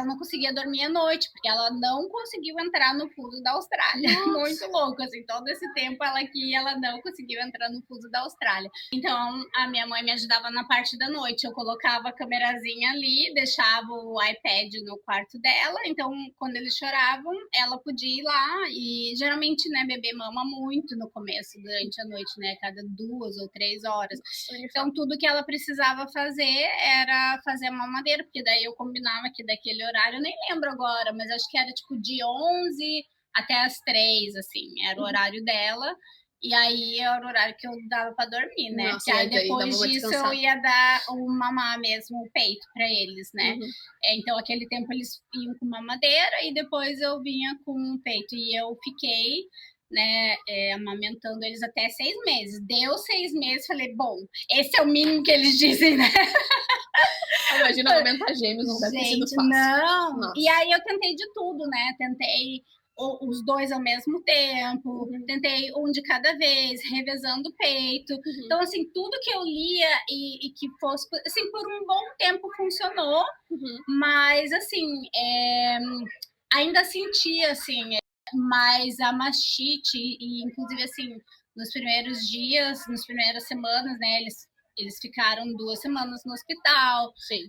não conseguia dormir à noite, porque ela não conseguiu entrar no fuso da Austrália. Nossa. Muito louco, assim, todo esse tempo ela não conseguiu entrar no fuso da Austrália. Então, a minha mãe me ajudava na parte da noite, eu colocava a câmerazinha ali, deixava o iPad no quarto dela, então, quando eles choravam, ela podia ir lá, e geralmente, né, bebê mama muito no começo, durante a noite, né, cada 2 ou 3 horas. Então, tudo que ela precisava fazer era fazer a mamadeira, porque daí eu combinava que daquele horário, eu nem lembro agora, mas acho que era tipo de 11 até as 3, assim, era o horário dela. E aí era o horário que eu dava pra dormir, né? Nossa, que aí depois disso eu ia dar o mamar mesmo, o peito pra eles, né? Então aquele tempo eles iam com mamadeira e depois eu vinha com o peito. E eu fiquei, né, amamentando eles até 6 meses. Deu 6 meses, falei, bom, esse é o mínimo que eles dizem, né? Imagina amamentar gêmeos, não deve ter sido fácil. Não. Nossa. E aí eu tentei de tudo, né? Tentei os 2 ao mesmo tempo, tentei um de cada vez, revezando o peito. Então, assim, tudo que eu lia e que fosse... Assim, por um bom tempo funcionou, mas, assim, ainda sentia, assim... Mas a mastite, e inclusive, assim, nos primeiros dias, nas primeiras semanas, né, eles ficaram 2 semanas no hospital. Sim.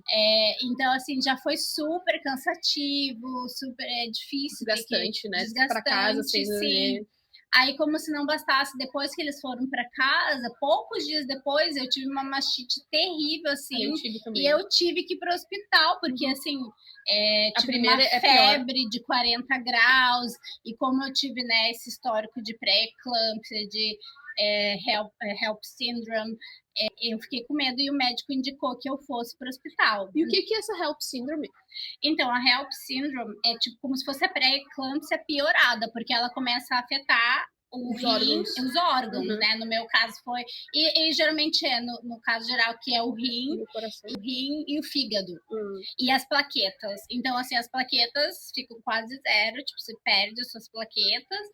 Então, assim, já foi super cansativo, super difícil. Desgastante, né? Desgastante, pra casa, assim, sim. Aí, como se não bastasse, depois que eles foram para casa, poucos dias depois, eu tive uma mastite terrível, assim, e eu tive que ir para o hospital, porque, assim, tive uma febre de 40 graus, e como eu tive, né, esse histórico de pré-eclâmpsia, de HELP syndrome, eu fiquei com medo e o médico indicou que eu fosse para o hospital. E o que é essa HELP syndrome? Então, a HELP syndrome é tipo como se fosse a pré-eclâmpsia piorada, porque ela começa a afetar os órgãos, né? No meu caso foi... E geralmente no caso geral, que é o rim e o fígado. E as plaquetas. Então, assim, as plaquetas ficam quase zero, tipo, você perde as suas plaquetas.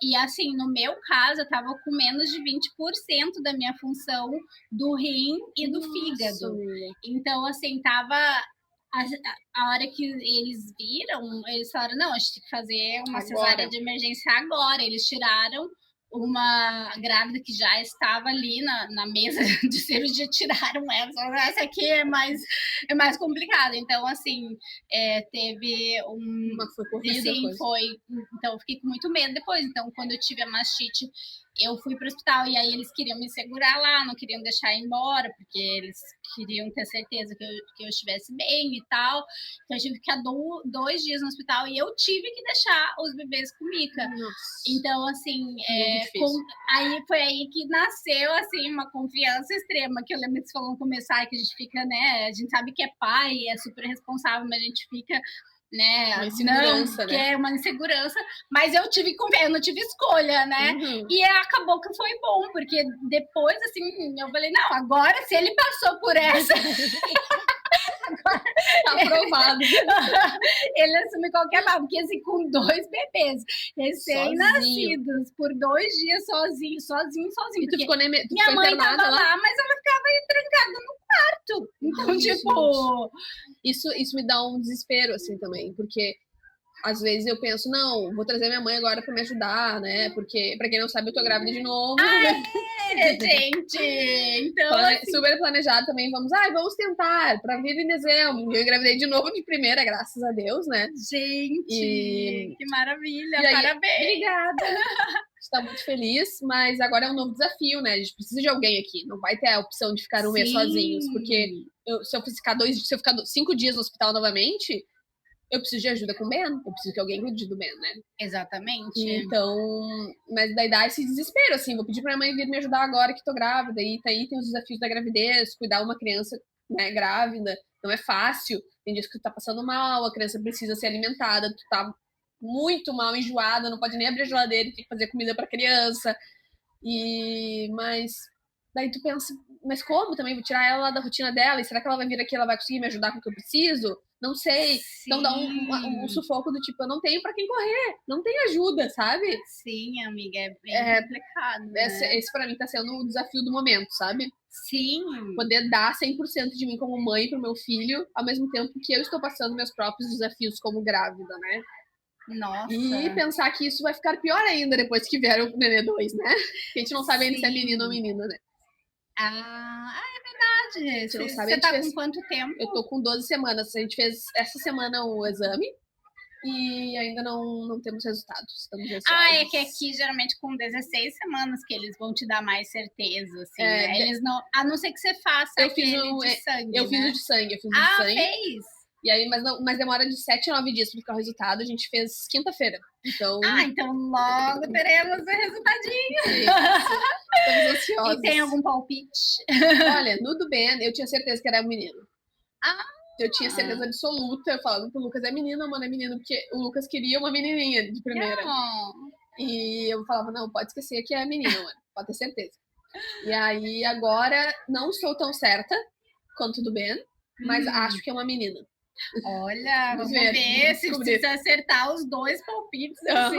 E assim, no meu caso, eu tava com menos de 20% da minha função do rim e do fígado. Então, assim, tava... A hora que eles viram, eles falaram, não, a gente tem que fazer uma cesárea de emergência agora. Eles tiraram uma grávida que já estava ali na mesa de cirurgia, tiraram ela. Essa aqui é mais complicada. Então, assim, teve foi corrida, sim, foi. Então, eu fiquei com muito medo depois. Então, quando eu tive a mastite, eu fui para o hospital e aí eles queriam me segurar lá, não queriam deixar ir embora, porque eles queriam ter certeza que eu estivesse bem e tal. Então, eu tive que ficar 2 dias no hospital e eu tive que deixar os bebês com Mika. Nossa. Então, assim, aí foi aí que nasceu, assim, uma confiança extrema, que eu lembro que você falou no começo, que a gente fica, né, a gente sabe que é pai, é super responsável, mas a gente fica... né? Uma insegurança, que é uma insegurança, mas eu não tive escolha, né? E acabou que foi bom, porque depois, assim, eu falei, não, agora se ele passou por essa... Agora tá aprovado. Ele assume qualquer mal, porque assim, com 2 bebês recém-nascidos, por 2 dias sozinho. E tu ficou minha mãe tava lá, mas ela ficava aí trancada no quarto. Então, tipo... Isso me dá um desespero, assim, também, porque às vezes eu penso, não, vou trazer minha mãe agora pra me ajudar, né? Porque, pra quem não sabe, eu tô grávida de novo. Gente! Então, assim... super planejado também. Vamos tentar, pra vir em dezembro. Eu engravidei de novo de primeira, graças a Deus, né? Gente, que maravilha! Aí, parabéns! Obrigada! Está muito feliz, mas agora é um novo desafio, né? A gente precisa de alguém aqui. Não vai ter a opção de ficar um mês sozinhos, porque se eu ficar 5 dias no hospital novamente, eu preciso de ajuda com o Ben. Eu preciso que alguém cuide do Ben, né? Exatamente. Então, mas daí dá esse desespero, assim. Vou pedir pra minha mãe vir me ajudar agora que tô grávida. E aí tem os desafios da gravidez, cuidar uma criança, né, grávida. Não é fácil. Tem dias que tu tá passando mal, a criança precisa ser alimentada, tu tá muito mal, enjoada, não pode nem abrir a geladeira, tem que fazer comida pra criança. Mas daí tu pensa, mas como também? Vou tirar ela da rotina dela? E será que ela vai vir aqui, ela vai conseguir me ajudar com o que eu preciso? Não sei. Então dá um sufoco do tipo, eu não tenho pra quem correr, não tem ajuda, sabe? Sim, amiga, é bem complicado, né? Esse pra mim tá sendo o desafio do momento, sabe? Sim. Poder dar 100% de mim como mãe pro meu filho, ao mesmo tempo que eu estou passando meus próprios desafios como grávida, né? Nossa. E pensar que isso vai ficar pior ainda depois que vier o nenê 2, né? A gente não sabe ainda se é menino ou menina, né? É verdade. A gente não sabe. Você tá com quanto tempo? Eu tô com 12 semanas. A gente fez essa semana o exame e ainda não temos resultados. Estamos ansiosos. É que aqui geralmente com 16 semanas que eles vão te dar mais certeza, assim, né? Eles não, a não ser que você faça aquele de sangue, eu fiz o de sangue, eu fiz o de sangue. Fez? E aí, mas demora de 7 a 9 dias pra ficar o resultado. A gente fez quinta-feira. Então... então logo teremos o resultadinho. Estamos ansiosos. E tem algum palpite? Olha, no do Ben, eu tinha certeza que era um menino. Eu tinha certeza absoluta. Eu falava pro Lucas, é menino, mano, é menino. Porque o Lucas queria uma menininha de primeira. E eu falava, não, pode esquecer que é menino, mano. Pode ter certeza. E aí, agora, não sou tão certa quanto do Ben, mas acho que é uma menina. Olha, vamos ver se precisa acertar os 2 palpites, assim.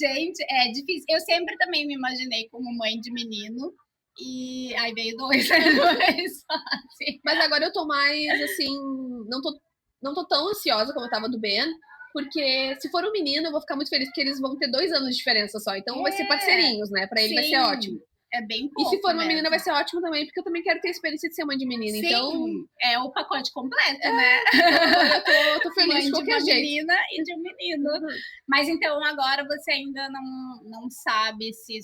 Gente, é difícil. Eu sempre também me imaginei como mãe de menino. E aí veio 2. Assim. Mas agora eu tô mais, assim... Não tô tão ansiosa como eu tava do Ben. Porque se for um menino, eu vou ficar muito feliz, porque eles vão ter 2 anos de diferença só. Então vai ser parceirinhos, né? Pra ele vai ser ótimo. É bem E pouco se for uma mesmo. menina vai ser ótimo também, porque eu também quero ter a experiência de ser mãe de menina. Sim, Então, é o pacote completo, né? eu tô feliz Mãe de de qualquer uma jeito. menina e de um menino. Mas então agora você ainda não sabe se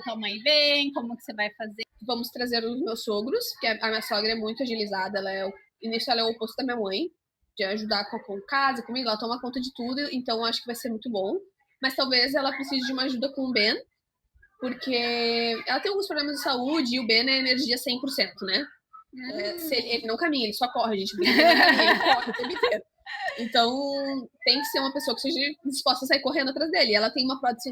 tua mãe vem, como que você vai fazer. Vamos trazer os meus sogros, que a minha sogra é muito agilizada, ela é o oposto da minha mãe, de ajudar com casa, comigo, ela toma conta de tudo, então acho que vai ser muito bom. Mas talvez ela precise de uma ajuda com o Ben, porque ela tem alguns problemas de saúde e o Ben é energia 100%, né? Se ele não caminha, ele só corre, a gente brinca, ele não caminha, ele corre o tempo inteiro. Então, tem que ser uma pessoa que seja disposta a sair correndo atrás dele. Ela tem uma prótese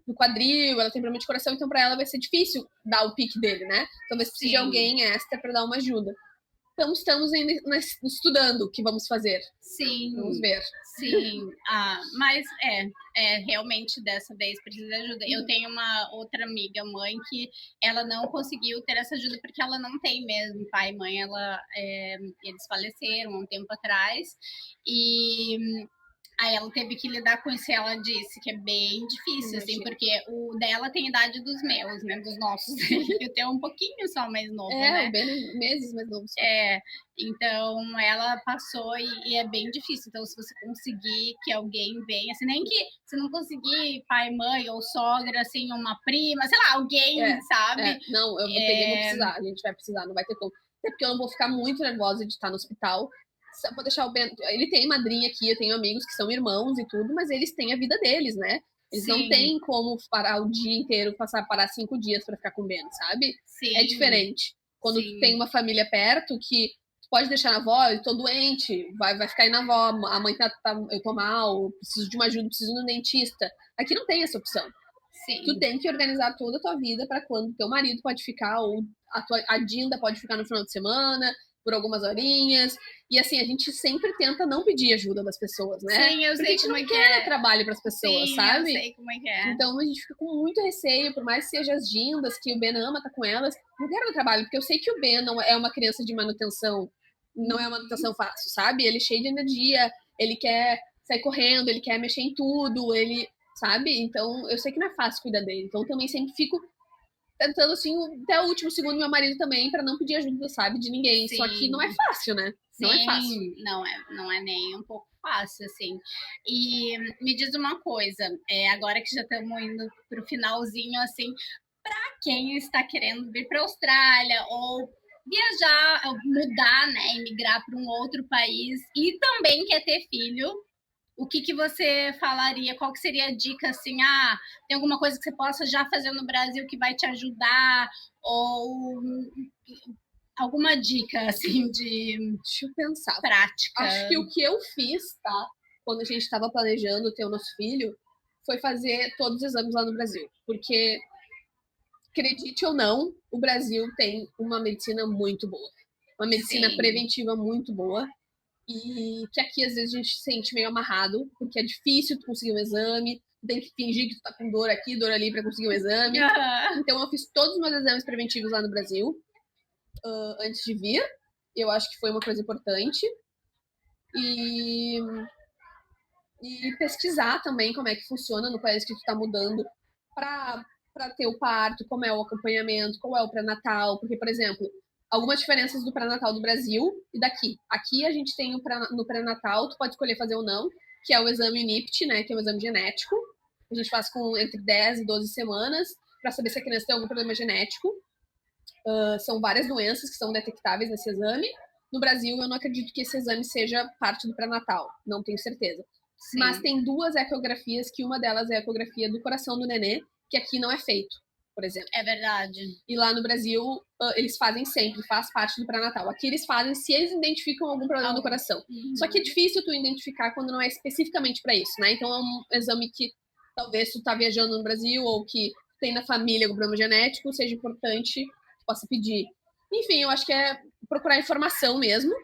no quadril, ela tem problema de coração, então pra ela vai ser difícil dar o pique dele, né? Talvez precise de alguém extra pra dar uma ajuda. Então, estamos ainda estudando o que vamos fazer. Sim. Vamos ver. Sim. Mas realmente dessa vez precisa de ajuda. Eu tenho uma outra amiga, mãe, que ela não conseguiu ter essa ajuda porque ela não tem mesmo pai e mãe. Eles faleceram há um tempo atrás. E aí ela teve que lidar com isso e ela disse que é bem difícil, assim, porque o dela tem a idade dos meus, né, dos nossos. Eu tenho um pouquinho só mais novo, né? Bem meses mais novo. Então ela passou e é bem difícil. Então se você conseguir que alguém venha, assim, nem que se não conseguir pai, mãe ou sogra, assim, uma prima, sei lá, alguém, sabe? Não, eu vou precisar, a gente vai precisar, não vai ter como. Até porque eu não vou ficar muito nervosa de estar no hospital. Vou deixar o Ben. Ele tem madrinha aqui, eu tenho amigos que são irmãos e tudo, mas eles têm a vida deles, né? Eles não têm como parar o dia inteiro, parar 5 dias pra ficar com o Ben, sabe? Sim. É diferente. Quando tu tem uma família perto que tu pode deixar na avó, eu tô doente, vai ficar aí na avó, a mãe eu tô mal, preciso de uma ajuda, preciso ir no dentista. Aqui não tem essa opção. Sim. Tu tem que organizar toda a tua vida para quando teu marido pode ficar, ou a Dinda pode ficar no final de semana, por algumas horinhas. E assim, a gente sempre tenta não pedir ajuda das pessoas, né? Sim, eu sei como é que é. Porque a gente não quer trabalho para as pessoas, Sim, sabe? Eu sei como é que é. Então a gente fica com muito receio, por mais que seja as Dindas, que o Ben ama tá com elas, não quero dar trabalho, porque eu sei que o Ben não é uma criança de manutenção, não é uma manutenção fácil, sabe? Ele é cheio de energia, ele quer sair correndo, ele quer mexer em tudo, ele sabe? Então, eu sei que não é fácil cuidar dele. Então, também sempre fico tentando, assim, até o último segundo, meu marido também, para não pedir ajuda, sabe? De ninguém. Sim. Só que não é fácil, né? Sim, não é fácil. Não é nem um pouco fácil, assim. E me diz uma coisa, agora que já estamos indo pro finalzinho, assim, para quem está querendo vir para a Austrália ou viajar, mudar, né, emigrar para um outro país e também quer ter filho, o que você falaria? Qual que seria a dica, assim, tem alguma coisa que você possa já fazer no Brasil que vai te ajudar? Ou alguma dica, assim, Deixa eu pensar. Prática? Acho que o que eu fiz, tá? Quando a gente estava planejando ter o nosso filho, foi fazer todos os exames lá no Brasil. Porque, acredite ou não, o Brasil tem uma medicina muito boa. Uma medicina preventiva muito boa. E que aqui às vezes a gente se sente meio amarrado, porque é difícil tu conseguir um exame, tu tem que fingir que tu tá com dor aqui, dor ali para conseguir um exame. Então eu fiz todos os meus exames preventivos lá no Brasil, antes de vir. Eu acho que foi uma coisa importante. E pesquisar também como é que funciona no país que tu tá mudando para ter o parto, como é o acompanhamento, qual é o pré-natal, porque, por exemplo, algumas diferenças do pré-natal do Brasil e daqui. Aqui a gente tem no pré-natal, tu pode escolher fazer ou não, que é o exame NIPT, né, que é um exame genético. A gente faz com entre 10 e 12 semanas para saber se a criança tem algum problema genético. São várias doenças que são detectáveis nesse exame. No Brasil, eu não acredito que esse exame seja parte do pré-natal, não tenho certeza. Sim. Mas tem 2 ecografias, que uma delas é a ecografia do coração do nenê, que aqui não é feito, por exemplo. É verdade. E lá no Brasil, eles fazem sempre, faz parte do pré-natal. Aqui eles fazem se eles identificam algum problema do coração. Só que é difícil tu identificar quando não é especificamente para isso, né? Então é um exame que talvez tu tá viajando no Brasil ou que tem na família algum problema genético, seja importante, tu possa pedir. Enfim, eu acho que é procurar informação mesmo.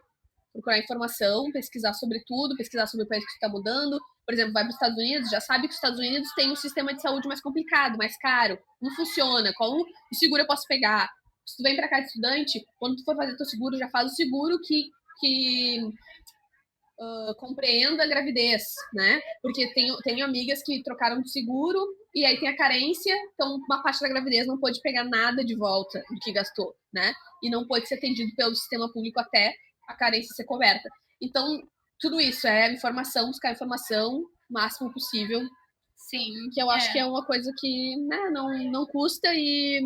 Procurar informação, pesquisar sobre tudo, pesquisar sobre o país que está mudando. Por exemplo, vai para os Estados Unidos, já sabe que os Estados Unidos tem um sistema de saúde mais complicado, mais caro. Não funciona. Qual o seguro eu posso pegar? Se tu vem para cá de estudante, quando tu for fazer teu seguro, já faz o seguro que compreenda a gravidez, né? Porque tenho amigas que trocaram de seguro e aí tem a carência, então uma parte da gravidez não pôde pegar nada de volta do que gastou, né? E não pôde ser atendido pelo sistema público até a carência ser coberta. Então, tudo isso é informação, buscar informação o máximo possível. Sim. Que eu acho que é uma coisa que, né, não custa e...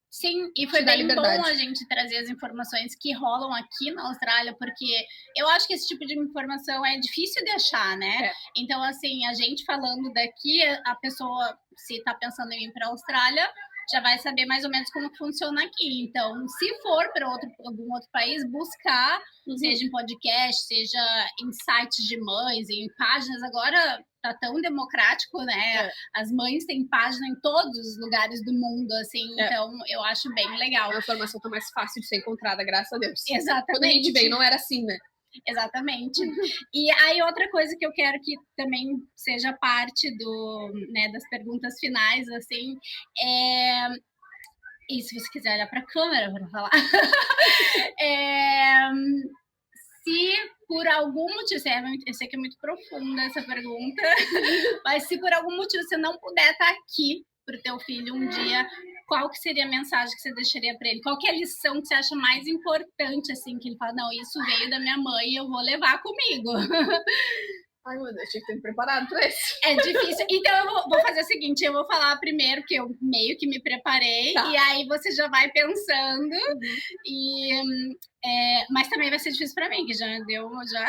Sim, e foi bem bom a gente trazer as informações que rolam aqui na Austrália, porque eu acho que esse tipo de informação é difícil de achar, né? Então, assim, a gente falando daqui, a pessoa, se tá pensando em ir para a Austrália, já vai saber mais ou menos como funciona aqui. Então, se for para algum outro país, buscar, seja em podcast, seja em sites de mães, em páginas. Agora tá tão democrático, né? As mães têm página em todos os lugares do mundo, assim. Então, eu acho bem legal. A informação tá mais fácil de ser encontrada, graças a Deus. Exatamente. Quando a gente veio, não era assim, né? Exatamente. E aí, outra coisa que eu quero que também seja parte das perguntas finais, assim, e se você quiser olhar para a câmera para falar, se por algum motivo, eu sei que é muito profunda essa pergunta, mas se por algum motivo você não puder estar aqui para o teu filho um dia, qual que seria a mensagem que você deixaria para ele? Qual que é a lição que você acha mais importante, assim, que ele fala, não, isso veio da minha mãe e eu vou levar comigo? Ai, meu Deus, tinha que ter me preparado para isso. É difícil. Então, eu vou fazer o seguinte, eu vou falar primeiro, que eu meio que me preparei, e aí você já vai pensando, mas também vai ser difícil para mim, que já deu, já...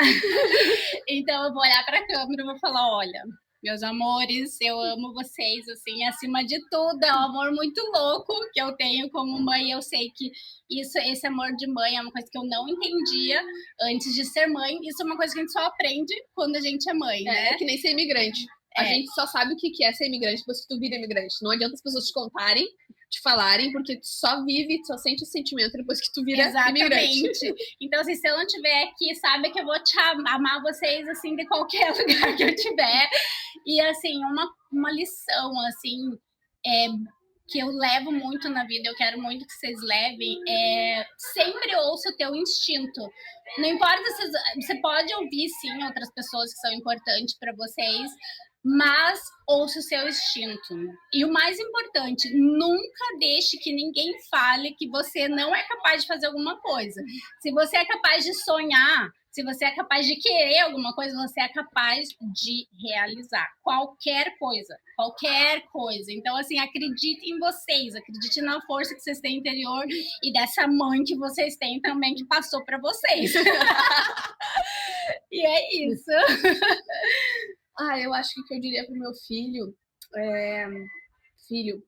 Então, eu vou olhar para a câmera e vou falar, olha... Meus amores, eu amo vocês, assim, acima de tudo, é um amor muito louco que eu tenho como mãe. Eu sei que esse amor de mãe é uma coisa que eu não entendia antes de ser mãe. Isso é uma coisa que a gente só aprende quando a gente é mãe, né? É que nem ser imigrante. A gente só sabe o que é ser imigrante depois que tu vira imigrante. Não adianta as pessoas te contarem, te falarem, porque tu só vive, tu só sente o sentimento depois que tu vira imigrante. Então, assim, se eu não estiver aqui, sabe que eu vou te amar vocês, assim, de qualquer lugar que eu tiver. E, assim, uma lição, assim, que eu levo muito na vida, eu quero muito que vocês levem, sempre ouça o teu instinto. Não importa se você pode ouvir, sim, outras pessoas que são importantes para vocês, mas ouça o seu instinto. E o mais importante, nunca deixe que ninguém fale que você não é capaz de fazer alguma coisa. Se você é capaz de sonhar, se você é capaz de querer alguma coisa, você é capaz de realizar qualquer coisa. Qualquer coisa. Então, assim, acredite em vocês, acredite na força que vocês têm interior e dessa mãe que vocês têm também, que passou para vocês. E é isso. Eu acho que o que eu diria pro meu filho filho,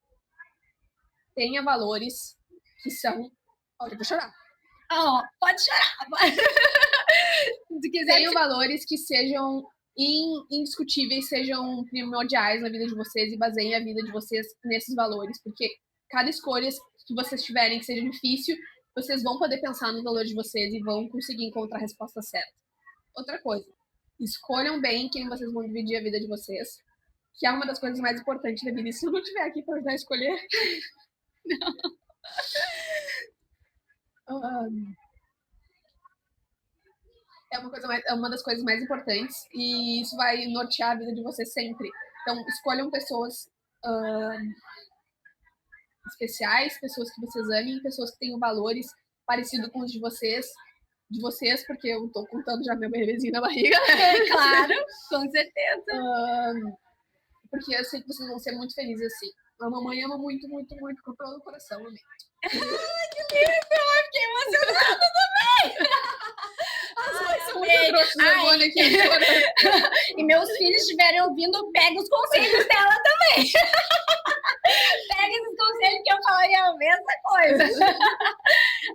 tenha valores que são... eu vou chorar. Pode chorar. Tenha valores que sejam indiscutíveis, sejam primordiais na vida de vocês e baseiem a vida de vocês nesses valores, porque cada escolha que vocês tiverem que seja difícil, vocês vão poder pensar nos valores de vocês e vão conseguir encontrar a resposta certa. Outra coisa, escolham bem quem vocês vão dividir a vida de vocês, que é uma das coisas mais importantes da vida. E se eu não estiver aqui para ajudar a escolher... É uma das coisas mais importantes e isso vai nortear a vida de vocês sempre. Então, escolham pessoas especiais, pessoas que vocês amem, pessoas que tenham valores parecidos com os de vocês, porque eu tô contando já meu bebezinho na barriga. Claro, com certeza. Porque eu sei que vocês vão ser muito felizes assim. A mamãe ama muito, muito, muito, com todo o coração. Amém. Ai, que lindo! Eu fiquei emocionada também! As mães são muito trouxas aqui. E meus filhos estiverem ouvindo, pega os conselhos dela também. Pega esses conselhos que eu falaria a mesma coisa.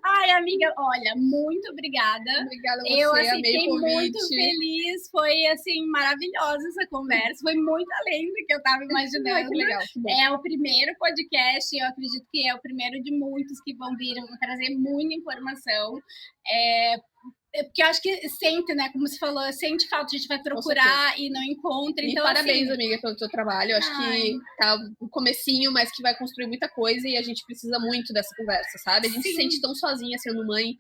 Ai, amiga, olha, muito obrigada. Obrigada a você, eu assim, amei fiquei o convite. Muito feliz. Foi, assim, maravilhosa essa conversa. Foi muito além do que eu estava imaginando. Ai, que legal, que bom. É o primeiro podcast, eu acredito que é o primeiro de muitos que vão vir, vão trazer muita informação. Porque eu acho que sente, né? Como você falou, sente falta, a gente vai procurar e não encontra. Então, parabéns, assim, amiga, pelo seu trabalho. Eu acho que tá o comecinho, mas que vai construir muita coisa e a gente precisa muito dessa conversa, sabe? A gente se sente tão sozinha sendo mãe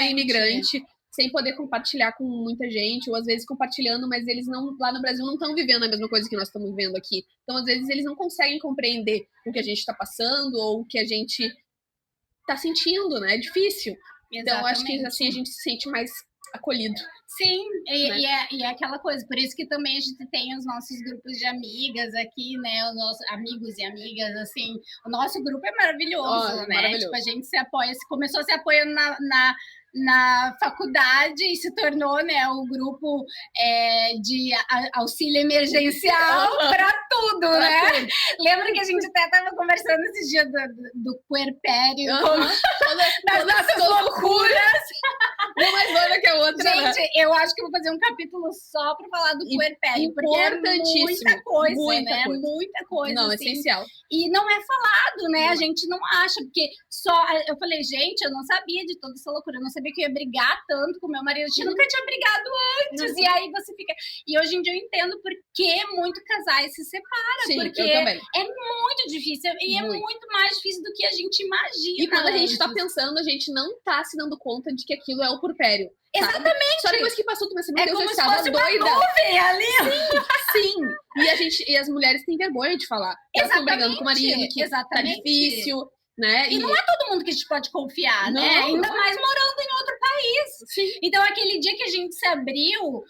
imigrante. sem poder compartilhar com muita gente, ou às vezes compartilhando, mas eles não, lá no Brasil, não estão vivendo a mesma coisa que nós estamos vivendo aqui. Então, às vezes, eles não conseguem compreender o que a gente está passando, ou o que a gente está sentindo, né? É difícil. Então, acho que assim a gente se sente mais acolhido. Sim, e é aquela coisa, por isso que também a gente tem os nossos grupos de amigas aqui, né, os nossos amigos e amigas, assim, o nosso grupo é maravilhoso, né, maravilhoso. Tipo, a gente se apoia, começou se apoiando na faculdade e se tornou, né, o grupo de auxílio emergencial para tudo, né? Tudo. Lembra que a gente até estava conversando esses dias do puerpério, das nossas loucuras. Uma mais doida que a outra. Gente, eu acho que eu vou fazer um capítulo só para falar do puerpério, porque é muita coisa, né? Muita coisa. Não, assim, é essencial. E não é falado, né? A gente não acha, porque eu falei, gente, eu não sabia de toda essa loucura, eu não sabia que eu ia brigar tanto com meu marido, a gente nunca tinha brigado antes, e aí você fica... E hoje em dia eu entendo por que muitos casais se separam, sim, porque é muito difícil, e é muito mais difícil do que a gente imagina. E quando a gente tá pensando, a gente não tá se dando conta de que aquilo é o puerpério. Exatamente. Só depois que passou, tu pensa, meu Deus, como eu estava se fosse doida. Uma nuvem ali. Sim. E as mulheres têm vergonha de falar. Elas estão brigando com o marido, que tá difícil, né? E não é todo mundo que a gente pode confiar, né? Ainda mais morando em outro país. Sim. Então, aquele dia que a gente se abriu,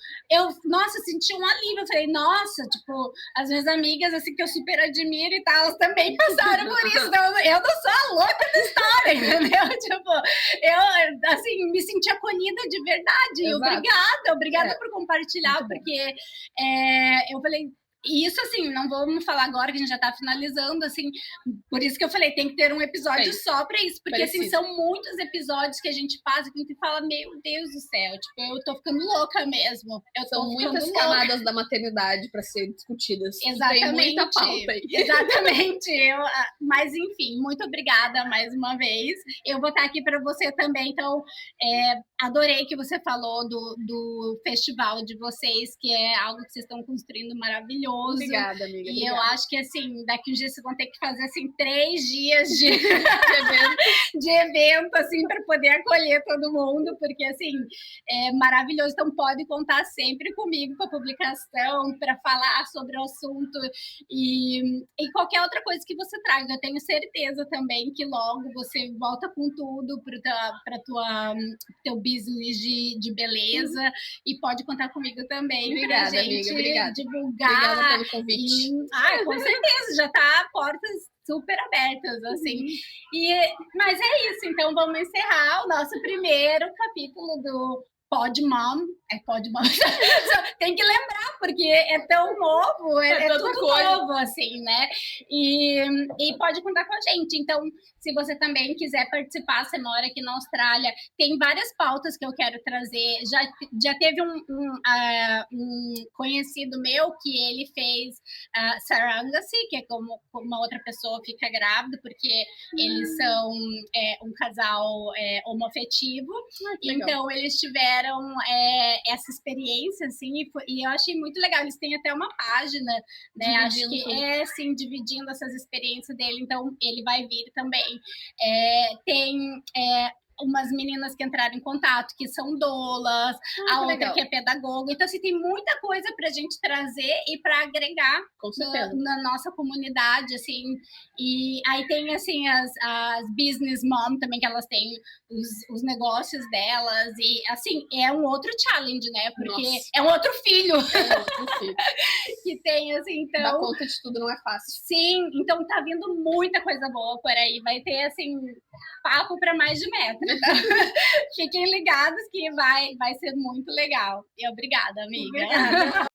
nossa, senti um alívio. Eu falei, nossa, tipo, as minhas amigas, assim, que eu super admiro e tal, elas também passaram por isso. Então, eu não sou a louca da história, entendeu? Tipo, eu, assim, me senti acolhida de verdade. Exato. Obrigada por compartilhar, porque eu falei... E isso, assim, não vamos falar agora que a gente já tá finalizando, assim, por isso que eu falei, tem que ter um episódio só pra isso, porque, assim, são muitos episódios que a gente passa que a gente fala, meu Deus do céu, tipo, eu tô ficando louca mesmo. São muitas camadas da maternidade pra ser discutidas. Exatamente. Tem muita pauta aí. Exatamente. Mas, enfim, muito obrigada mais uma vez. Eu vou estar aqui pra você também, então, adorei que você falou do festival de vocês, que é algo que vocês estão construindo maravilhoso. Obrigada, amiga. E obrigada. eu acho que, assim, daqui uns dias vocês vão ter que fazer, assim, 3 dias de evento, assim, para poder acolher todo mundo, porque, assim, é maravilhoso. Então, pode contar sempre comigo para publicação, para falar sobre o assunto e qualquer outra coisa que você traga. Eu tenho certeza também que logo você volta com tudo para teu business de beleza e pode contar comigo também. Obrigada, pra gente amiga. Obrigada. Divulgar. Obrigada pelo convite. Com certeza, já tá portas super abertas, assim. Mas é isso, então vamos encerrar o nosso primeiro capítulo do Podmom. Podmom. Tem que lembrar, porque é tão novo, é tudo novo, assim, né? E pode contar com a gente. Então, se você também quiser participar, você mora aqui na Austrália, tem várias pautas que eu quero trazer. Já teve um conhecido meu que ele fez surrogacy, que é como uma outra pessoa fica grávida, porque eles são um casal homoafetivo. Então, eles tiveram essa experiência, assim, e eu achei muito legal. Eles têm até uma página, né? Acho que assim, dividindo essas experiências dele. Então, ele vai vir também. Tem umas meninas que entraram em contato, que são doulas, a outra que é pedagoga. Então, assim, tem muita coisa pra gente trazer e pra agregar na nossa comunidade, assim. E aí tem, assim, as business mom também, que elas têm os negócios delas. E, assim, é um outro challenge, né? Porque é um outro filho. Que tem, assim, então... Dar conta de tudo não é fácil. Sim, então tá vindo muita coisa boa por aí. Vai ter, assim, papo pra mais de metro. Fiquem ligados que vai ser muito legal. E obrigada, amiga. Obrigada.